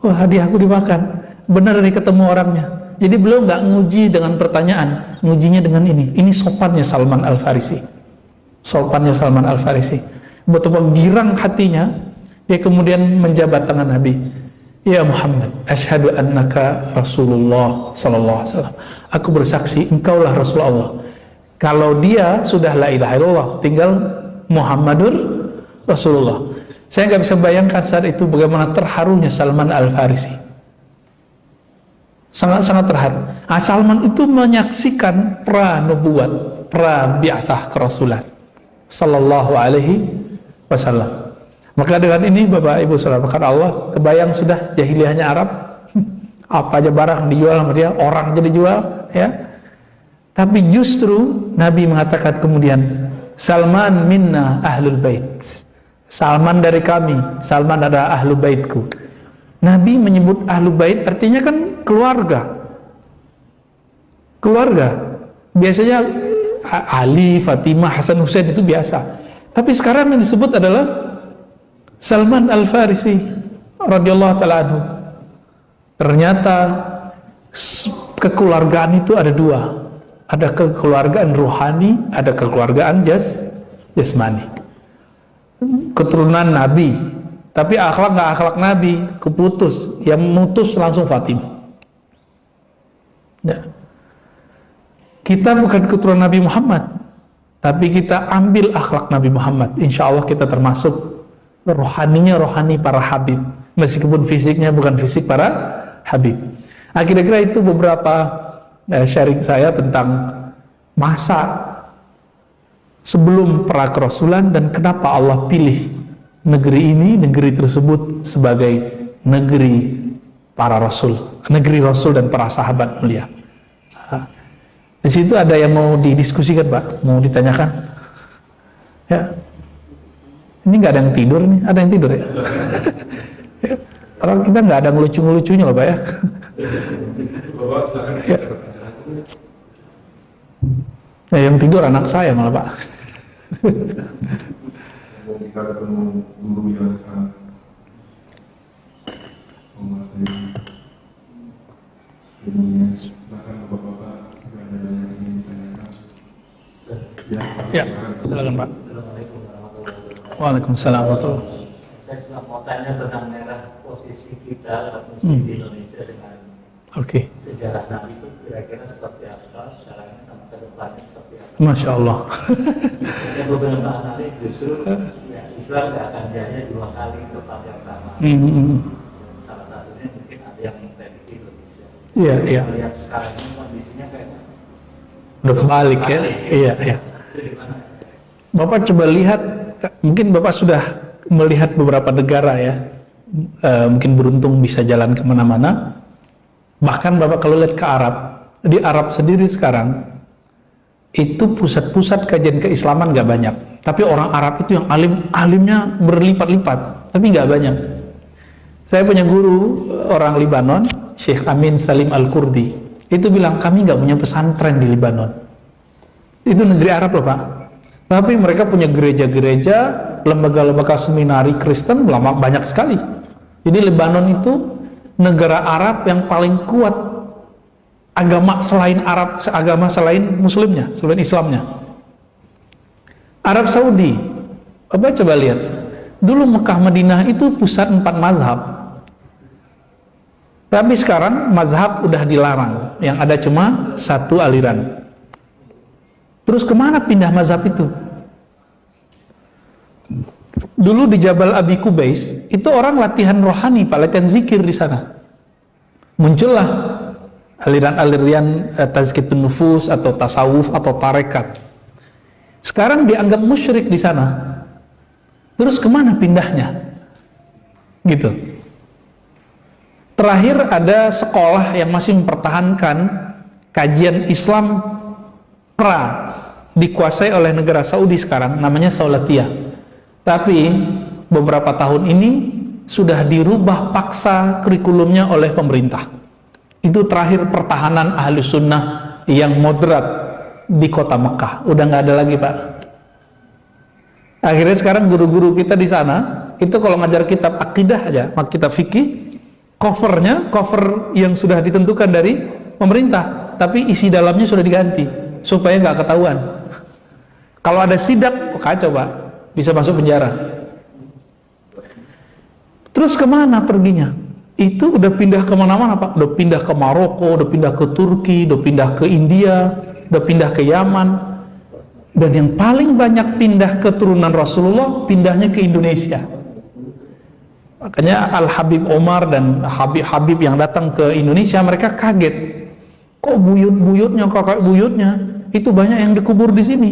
S1: Wah, hadiahku dimakan. Benar nih ketemu orangnya. Jadi beliau nggak nguji dengan pertanyaan, ngujinya dengan ini. Ini sopannya Salman Al-Farisi. Sopannya Salman Al-Farisi. Betapa girang hatinya, dia kemudian menjabat tangan Nabi. Ya Muhammad, asyhadu annaka Rasulullah sallallahu alaihi wasallam. Aku bersaksi engkaulah Rasulullah. Kalau dia sudah la ilaha illallah, tinggal Muhammadur Rasulullah. Saya nggak bisa bayangkan saat itu bagaimana terharunya Salman Al-Farisi. Sangat-sangat terharu. Salman itu menyaksikan pra-nubuwat, pra-bi'atsah kerasulan sallallahu alaihi wasallam. Maka dengan ini Bapak Ibu Saudara Allah, kebayang sudah jahiliyahnya Arab. Apa aja barang dijual sama dia, orang aja dijual, ya. Tapi justru Nabi mengatakan kemudian, Salman minna ahlul bait. Salman dari kami, Salman adalah ahlul baitku. Nabi menyebut ahlul bait artinya kan keluarga. Keluarga. Biasanya Ali, Fatimah, Hasan, Husain itu biasa. Tapi sekarang yang disebut adalah Salman Al-Farisi radhiyallahu ta'ala anhu. Ternyata kekeluargaan itu ada dua. Ada kekeluargaan rohani, ada kekeluargaan jasmani. Keturunan Nabi, tapi akhlak nggak akhlak Nabi, keputus. Yang mutus langsung Fatimah. Ya. Kita bukan keturunan Nabi Muhammad, tapi kita ambil akhlak Nabi Muhammad. Insya Allah kita termasuk rohaninya rohani para habib, meskipun fisiknya bukan fisik para habib. Kira-kira itu beberapa sharing saya tentang masa sebelum pra kerasulan dan kenapa Allah pilih negeri ini, negeri tersebut sebagai negeri para rasul, negeri rasul dan para sahabat mulia. Di situ ada yang mau didiskusikan, Pak? Mau ditanyakan? Ya. Ini nggak ada yang tidur nih, ada yang tidur ya? Kalau kita nggak ada ngelucu-ngelucunya loh Pak ya. Ya. Ya, yang tidur anak saya malah Pak.
S2: Kita ketemu guru yang sangat menguasai ilmunya. Silakan bapak-bapak jika ada yang ingin ditanyakan.
S1: Ya, silakan Pak. Waalaikumsalam warahmatullahi.
S3: Saya cuma mau tanya tentang merah posisi kita muslim di Indonesia dengan sejarah Nabi itu kira-kira seperti apa sekarang sama ke depannya seperti apa?
S1: Masya Allah.
S3: Ada beberapa analis justru ya, Islam tidak akan jadinya 2 kali tempat yang sama. Salah satunya mungkin ada yang memprediksi Indonesia.
S1: Iya, iya.
S3: Lihat sekarang ini kondisinya kayak
S1: udah kebalik ya. Iya, iya. Bapak coba lihat. Mungkin Bapak sudah melihat beberapa negara ya, mungkin beruntung bisa jalan kemana-mana. Bahkan Bapak kalau lihat ke Arab, di Arab sendiri sekarang itu pusat-pusat kajian keislaman nggak banyak, tapi orang Arab itu yang alimnya berlipat-lipat, tapi nggak banyak. Saya punya guru orang Libanon, Syekh Amin Salim Al-Kurdi, itu bilang kami nggak punya pesantren di Libanon. Itu negeri Arab loh Pak. Tapi mereka punya gereja-gereja, lembaga-lembaga seminari Kristen banyak sekali. Jadi Lebanon itu negara Arab yang paling kuat agama selain Arab, agama selain Muslimnya, selain Islamnya. Arab Saudi, apa coba lihat. Dulu Mekah Madinah itu pusat 4 mazhab. Tapi sekarang mazhab udah dilarang, yang ada cuma 1 aliran. Terus kemana pindah mazhab itu? Dulu di Jabal Abi Kubais itu orang latihan rohani, Pak, latihan zikir di sana. Muncullah aliran-aliran tazkiyatun nufus atau tasawuf atau tarekat. Sekarang dianggap musyrik di sana. Terus kemana pindahnya? Gitu. Terakhir ada sekolah yang masih mempertahankan kajian Islam dikuasai oleh negara Saudi sekarang, namanya Saulatiyah. Tapi beberapa tahun ini sudah dirubah paksa kurikulumnya oleh pemerintah. Itu terakhir pertahanan ahli sunnah yang moderat di kota Mekah. Udah nggak ada lagi Pak. Akhirnya sekarang guru-guru kita di sana itu kalau ngajar kitab akidah aja, kitab fikih, covernya cover yang sudah ditentukan dari pemerintah, tapi isi dalamnya sudah diganti supaya nggak ketahuan. Kalau ada sidak, kacau Pak, bisa masuk penjara. Terus kemana perginya? itu udah pindah kemana-mana Pak, udah pindah ke Maroko, udah pindah ke Turki, udah pindah ke India, udah pindah ke Yaman, dan yang paling banyak pindah keturunan Rasulullah pindahnya ke Indonesia. Makanya Al-Habib Omar dan Habib-Habib yang datang ke Indonesia, mereka kaget, kok buyut-buyutnya, kakak buyutnya itu banyak yang dikubur di sini.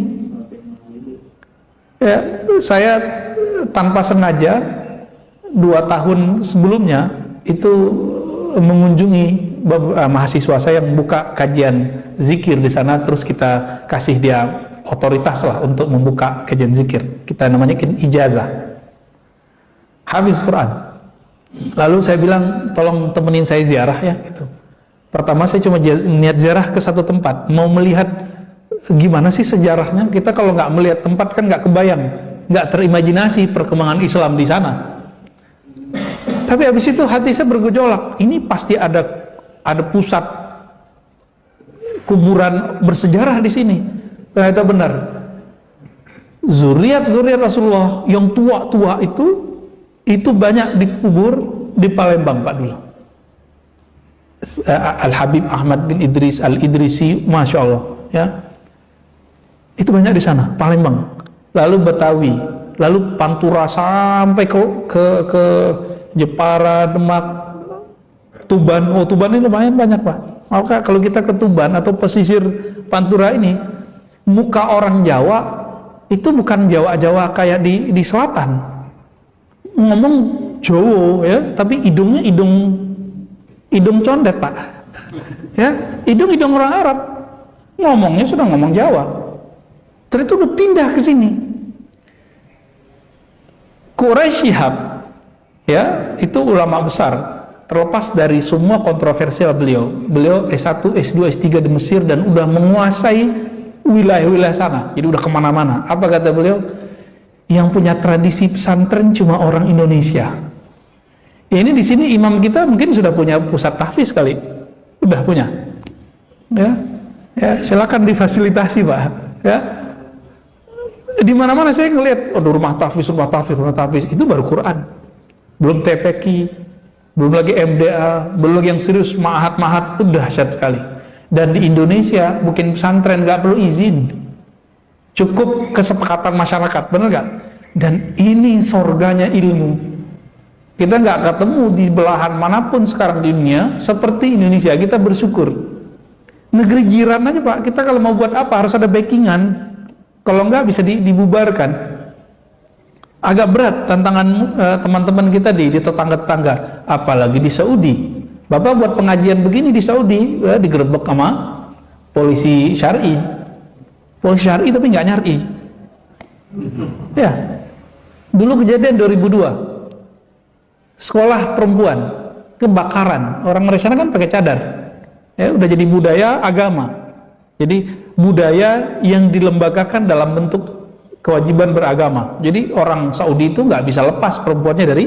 S1: Ya, saya tanpa sengaja 2 tahun sebelumnya itu mengunjungi mahasiswa saya yang buka kajian zikir di sana, terus kita kasih dia otoritas lah untuk membuka kajian zikir, kita namanya ijazah, hafiz Quran. Lalu saya bilang, tolong temenin saya ziarah ya gitu. Pertama saya cuma niat ziarah ke satu tempat, mau melihat gimana sih sejarahnya. Kita kalau nggak melihat tempat kan nggak kebayang, nggak terimajinasi perkembangan Islam di sana. Tapi habis itu hati saya bergejolak, ini pasti ada pusat kuburan bersejarah di sini. Ternyata benar, zuriat Rasulullah yang tua-tua itu banyak dikubur di Palembang Pak dulu. Al-Habib Ahmad bin Idris Al-Idrisi, Masya Allah ya, itu banyak di sana, Palembang, lalu Betawi, lalu Pantura sampai ke Jepara, Demak, Tuban. Oh, Tuban ini lumayan banyak Pak. Maka kalau kita ke Tuban atau pesisir Pantura ini, muka orang Jawa itu bukan Jawa kayak di selatan, ngomong Jawa ya, tapi hidungnya hidung condet Pak ya, hidung orang Arab, ngomongnya sudah ngomong Jawa. Terus itu udah pindah ke sini. Quraisy Shihab ya, itu ulama besar, terlepas dari semua kontroversial beliau S1, S2, S3 di Mesir dan udah menguasai wilayah-wilayah sana, jadi udah kemana-mana. Apa kata beliau? Yang punya tradisi pesantren cuma orang Indonesia. Ya, ini di sini imam kita mungkin sudah punya pusat tahfiz kali, udah punya. Ya, silakan difasilitasi Pak. Ya, di mana-mana saya ngelihat, oh rumah tahfiz itu baru Quran, belum TPQ, belum lagi MDA, belum lagi yang serius mahat, udah dahsyat sekali. Dan di Indonesia bikin pesantren nggak perlu izin, cukup kesepakatan masyarakat, benar nggak? Dan ini surganya ilmu. Kita nggak ketemu di belahan manapun sekarang di dunia seperti Indonesia. Kita bersyukur. Negeri jiran aja Pak, kita kalau mau buat apa harus ada backingan. Kalau nggak bisa dibubarkan. Agak berat tantangan teman-teman kita di tetangga-tetangga, apalagi di Saudi. Bapak buat pengajian begini di Saudi, digerebek sama polisi syar'i. Polisi syar'i tapi nggak nyar'i. Ya, dulu kejadian 2002. Sekolah perempuan kebakaran, orang Malaysia kan pakai cadar. Ya, udah jadi budaya agama. Jadi budaya yang dilembagakan dalam bentuk kewajiban beragama. Jadi orang Saudi itu nggak bisa lepas perempuannya dari,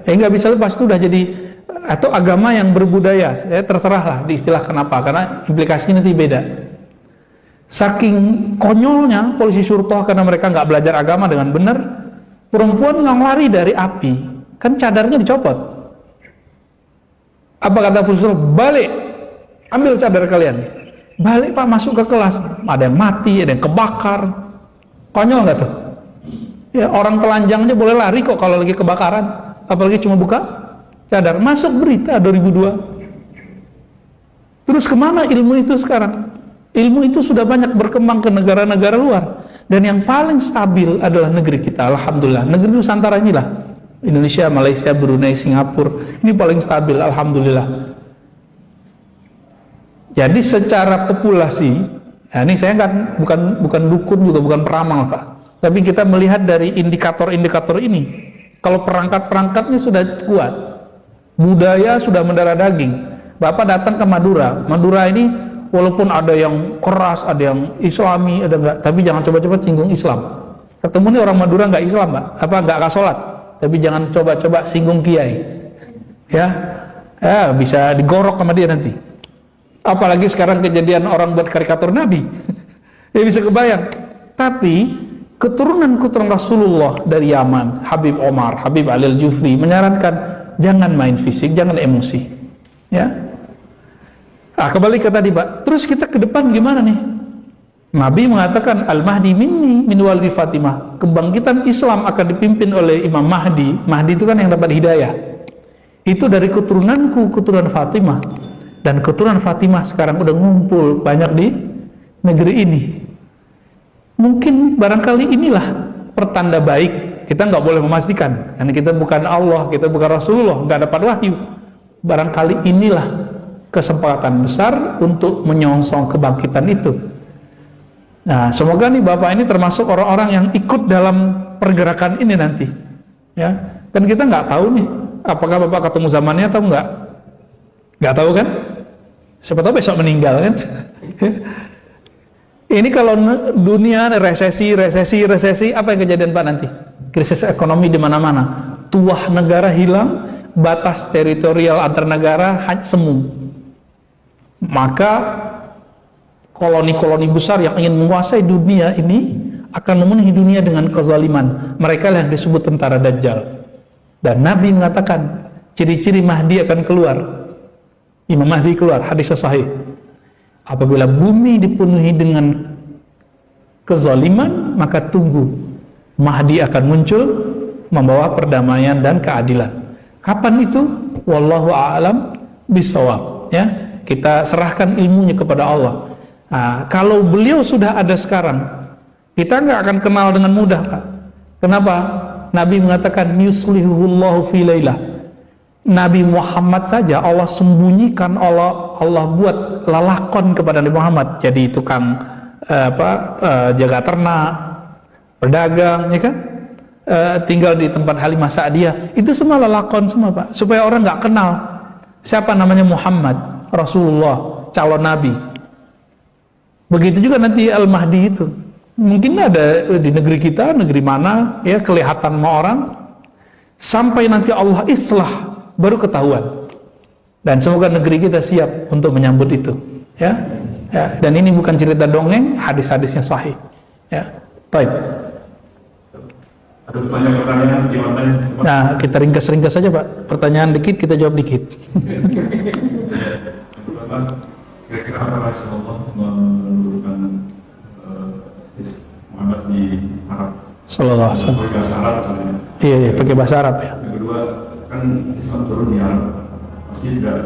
S1: nggak bisa lepas, itu udah jadi, atau agama yang berbudaya, terserahlah diistilahkan apa, karena implikasinya nanti beda. Saking konyolnya polisi syurtoh karena mereka nggak belajar agama dengan benar, perempuan yang lari dari api, kan cadarnya dicopot. Apa kata polisi? Balik, ambil cadar kalian. Balik Pak, masuk ke kelas, ada yang mati, ada yang kebakar. Konyol nggak tuh? Ya, orang telanjang aja boleh lari kok kalau lagi kebakaran, apalagi cuma buka cadar. Masuk berita 2002. Terus kemana ilmu itu sekarang? Ilmu itu sudah banyak berkembang ke negara-negara luar, dan yang paling stabil adalah negeri kita. Alhamdulillah, negeri Nusantara inilah, Indonesia, Malaysia, Brunei, Singapura, ini paling stabil, alhamdulillah. Jadi secara populasi, nah ini saya kan bukan dukun juga bukan peramal Pak, tapi kita melihat dari indikator-indikator ini, kalau perangkat-perangkatnya sudah kuat, budaya sudah mendarah daging. Bapak datang ke Madura ini walaupun ada yang keras, ada yang Islami, ada enggak, tapi jangan coba-coba singgung Islam. Ketemu nih orang Madura nggak Islam Pak, nggak sholat, tapi jangan coba-coba singgung kiai, ya bisa digorok sama dia nanti. Apalagi sekarang kejadian orang buat karikatur Nabi, ya bisa kebayang. Tapi keturunan Rasulullah dari Yaman, Habib Omar, Habib Ali Al-Jufri menyarankan jangan main fisik, jangan emosi. Ya. Nah, kembali ke tadi Pak. Terus kita ke depan gimana nih? Nabi mengatakan Al-Mahdi minni min walidi Fatimah. Kebangkitan Islam akan dipimpin oleh Imam Mahdi. Mahdi itu kan yang dapat hidayah. Itu dari keturunanku, keturunan Fatimah. Dan keturunan Fatimah sekarang udah ngumpul banyak di negeri ini. Mungkin barangkali inilah pertanda baik. Kita nggak boleh memastikan, karena kita bukan Allah, kita bukan Rasulullah, nggak dapat wahyu. Barangkali inilah kesempatan besar untuk menyongsong kebangkitan itu. Nah, semoga nih Bapak ini termasuk orang-orang yang ikut dalam pergerakan ini nanti. Ya, kan kita nggak tahu nih, apakah Bapak ketemu zamannya atau nggak? Nggak tahu kan? Siapa tahu besok meninggal kan? Ini kalau dunia resesi, apa yang kejadian Pak nanti? Krisis ekonomi di mana-mana, tuah negara hilang, batas teritorial antar negara semu. Maka koloni-koloni besar yang ingin menguasai dunia ini akan memenuhi dunia dengan kezaliman. Mereka yang disebut tentara Dajjal. Dan Nabi mengatakan ciri-ciri Mahdi akan keluar. Imam Mahdi keluar, hadis sahih. Apabila bumi dipenuhi dengan kezaliman, maka tunggu Mahdi akan muncul membawa perdamaian dan keadilan. Kapan itu? Wallahu a'lam bishawab. Ya, kita serahkan ilmunya kepada Allah. Nah, kalau beliau sudah ada sekarang, kita nggak akan kenal dengan mudah, Pak. Kenapa? Nabi mengatakan yuslihullahu fi lailah. Nabi Muhammad saja Allah sembunyikan, Allah buat lalakon kepada Nabi Muhammad. Jadi tukang jaga ternak, pedagang, ya kan? Tinggal di tempat Halimah Sa'diyah. Itu semua lalakon semua, Pak. Supaya orang nggak kenal siapa namanya Muhammad, Rasulullah, calon Nabi. Begitu juga nanti Al-Mahdi itu. Mungkin ada di negeri kita, negeri mana, ya kelihatan sama orang. Sampai nanti Allah islah, baru ketahuan. Dan semoga negeri kita siap untuk menyambut itu. Ya. Ya, dan ini bukan cerita dongeng, hadis-hadisnya sahih. Ya, baik.
S2: Ada banyak pertanyaan di matanya.
S1: Nah, kita ringkas-ringkas saja Pak. Pertanyaan dikit, kita jawab dikit.
S2: Kira-kira apa Rasulullah menurunkan Muhammad di Arab?
S1: Sallallahu alaihi wasallam.
S2: Pakai bahasa Arab misalnya.
S1: Iya, pakai bahasa Arab ya.
S2: Yang kedua, kan Islam turun di Arab. Pasti tidak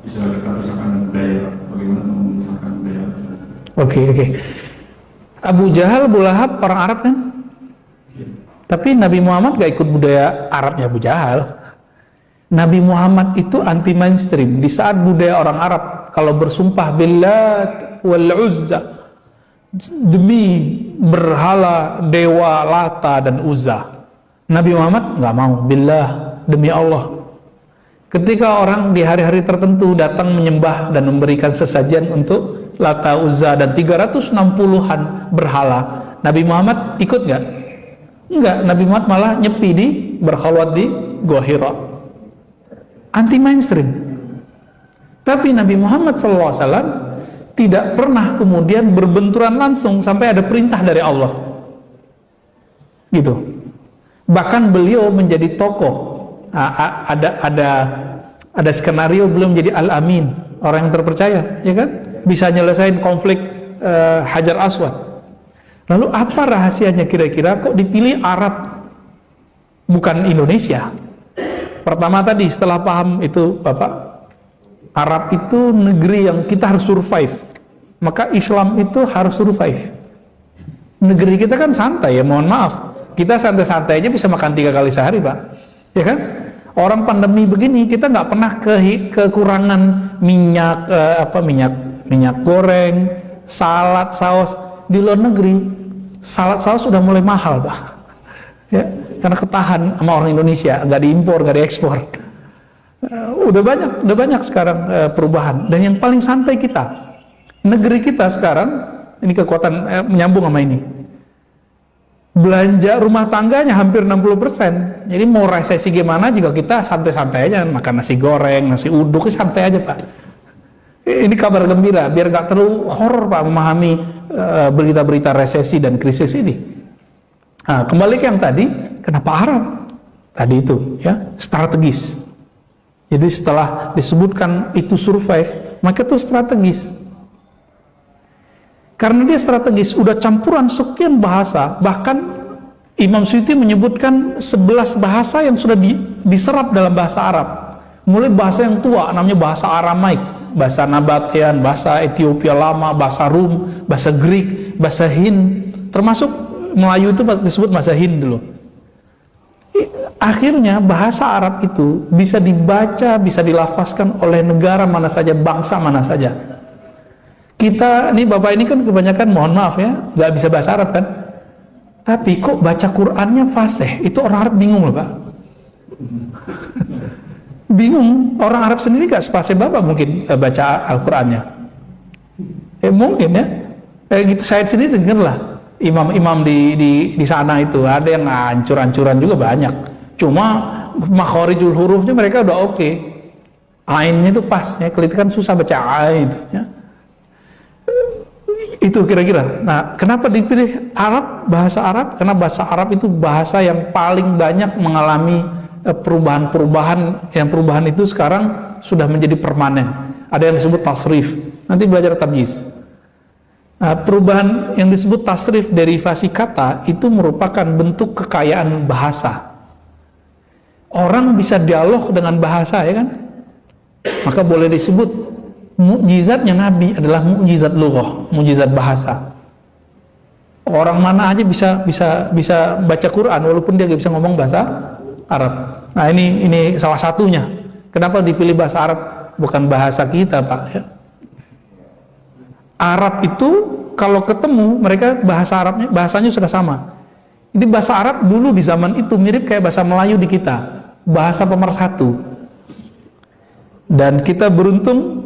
S2: bisa memisahkan budaya. Bagaimana memisahkan budaya?
S1: Oke. Abu Jahal, Abu Lahab orang Arab kan? Tapi Nabi Muhammad gak ikut budaya Arabnya Abu Jahal. Nabi Muhammad itu anti mainstream. Di saat budaya orang Arab, kalau bersumpah billat wal uzza, demi berhala dewa Lata dan Uzza, Nabi Muhammad nggak mau. Billah, demi Allah. Ketika orang di hari-hari tertentu datang menyembah dan memberikan sesajian untuk Lata, Uzza dan 360-an berhala, Nabi Muhammad ikut nggak? Enggak. Nabi Muhammad malah nyepi di berkhalwat di Gua Hira. Anti mainstream. Tapi Nabi Muhammad SAW tidak pernah kemudian berbenturan langsung sampai ada perintah dari Allah. Gitu. Bahkan beliau menjadi tokoh. Ada skenario belum menjadi Al-Amin, orang yang terpercaya, ya kan? Bisa nyelesain konflik Hajar Aswad. Lalu apa rahasianya kira-kira kok dipilih Arab bukan Indonesia? Pertama tadi setelah paham itu Bapak, Arab itu negeri yang kita harus survive, maka Islam itu harus survive. Negeri kita kan santai ya, mohon maaf, kita santai-santai aja bisa makan 3 kali sehari Pak, ya kan? Orang pandemi begini kita nggak pernah kekurangan minyak, minyak goreng, salad, saus. Di luar negeri salad saus sudah mulai mahal Pak, ya, karena ketahan sama orang Indonesia, nggak diimpor, nggak diekspor. Udah banyak sekarang perubahan. Dan yang paling santai kita, negeri kita sekarang ini kekuatan menyambung sama ini, belanja rumah tangganya hampir 60%. Jadi mau resesi gimana juga kita santai-santai aja, makan nasi goreng, nasi uduk, santai aja Pak. Ini kabar gembira, biar nggak terlalu horor Pak memahami berita-berita resesi dan krisis ini. Nah, kembali ke yang tadi, kenapa Arab? Tadi itu ya, strategis. Jadi setelah disebutkan itu survive, maka itu strategis. Karena dia strategis, udah campuran sekian bahasa, bahkan Imam Suyuti menyebutkan 11 bahasa yang sudah diserap dalam bahasa Arab. Mulai bahasa yang tua, namanya bahasa Aramaik, bahasa Nabataean, bahasa Ethiopia lama, bahasa Rum, bahasa Greek, bahasa Hind, termasuk Melayu itu disebut bahasa Hind dulu. Akhirnya bahasa Arab itu bisa dibaca, bisa dilafazkan oleh negara mana saja, bangsa mana saja. Kita, nih Bapak ini kan kebanyakan, mohon maaf ya, nggak bisa bahasa Arab kan? Tapi kok baca Qurannya fasih? Itu orang Arab bingung loh Pak. Bingung, orang Arab sendiri nggak sepasih Bapak mungkin baca Al-Qurannya. Mungkin ya. Gitu, saya sendiri denger lah. Imam-imam di sana itu ada yang hancur-hancuran juga banyak. Cuma makhorijul hurufnya mereka udah oke. Ainnya itu pas ya, kelihatan susah baca ain itu ya. Itu kira-kira. Nah, kenapa dipilih Arab, bahasa Arab? Karena bahasa Arab itu bahasa yang paling banyak mengalami perubahan-perubahan, yang perubahan itu sekarang sudah menjadi permanen. Ada yang disebut tasrif. Nanti belajar tamyiz. Nah, perubahan yang disebut tasrif, derivasi kata, itu merupakan bentuk kekayaan bahasa. Orang bisa dialog dengan bahasa, ya kan? Maka boleh disebut mukjizatnya Nabi adalah mukjizat lughah, mukjizat bahasa. Orang mana aja bisa baca Quran walaupun dia nggak bisa ngomong bahasa Arab. Nah, ini salah satunya. Kenapa dipilih bahasa Arab bukan bahasa kita, Pak? Ya. Arab itu kalau ketemu mereka bahasanya sudah sama. Ini bahasa Arab dulu di zaman itu mirip kayak bahasa Melayu di kita, bahasa pemersatu. Dan kita beruntung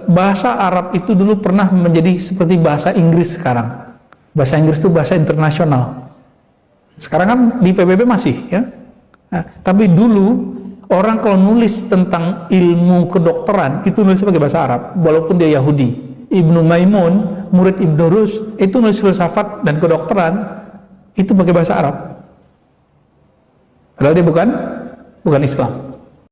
S1: bahasa Arab itu dulu pernah menjadi seperti bahasa Inggris sekarang. Bahasa Inggris itu bahasa internasional. Sekarang kan di PBB masih ya. Nah, tapi dulu orang kalau nulis tentang ilmu kedokteran itu nulis pakai bahasa Arab, walaupun dia Yahudi. Ibnu Maimun, murid Ibnu Rus, itu nulis filsafat dan kedokteran itu pakai bahasa Arab. Padahal dia bukan Islam.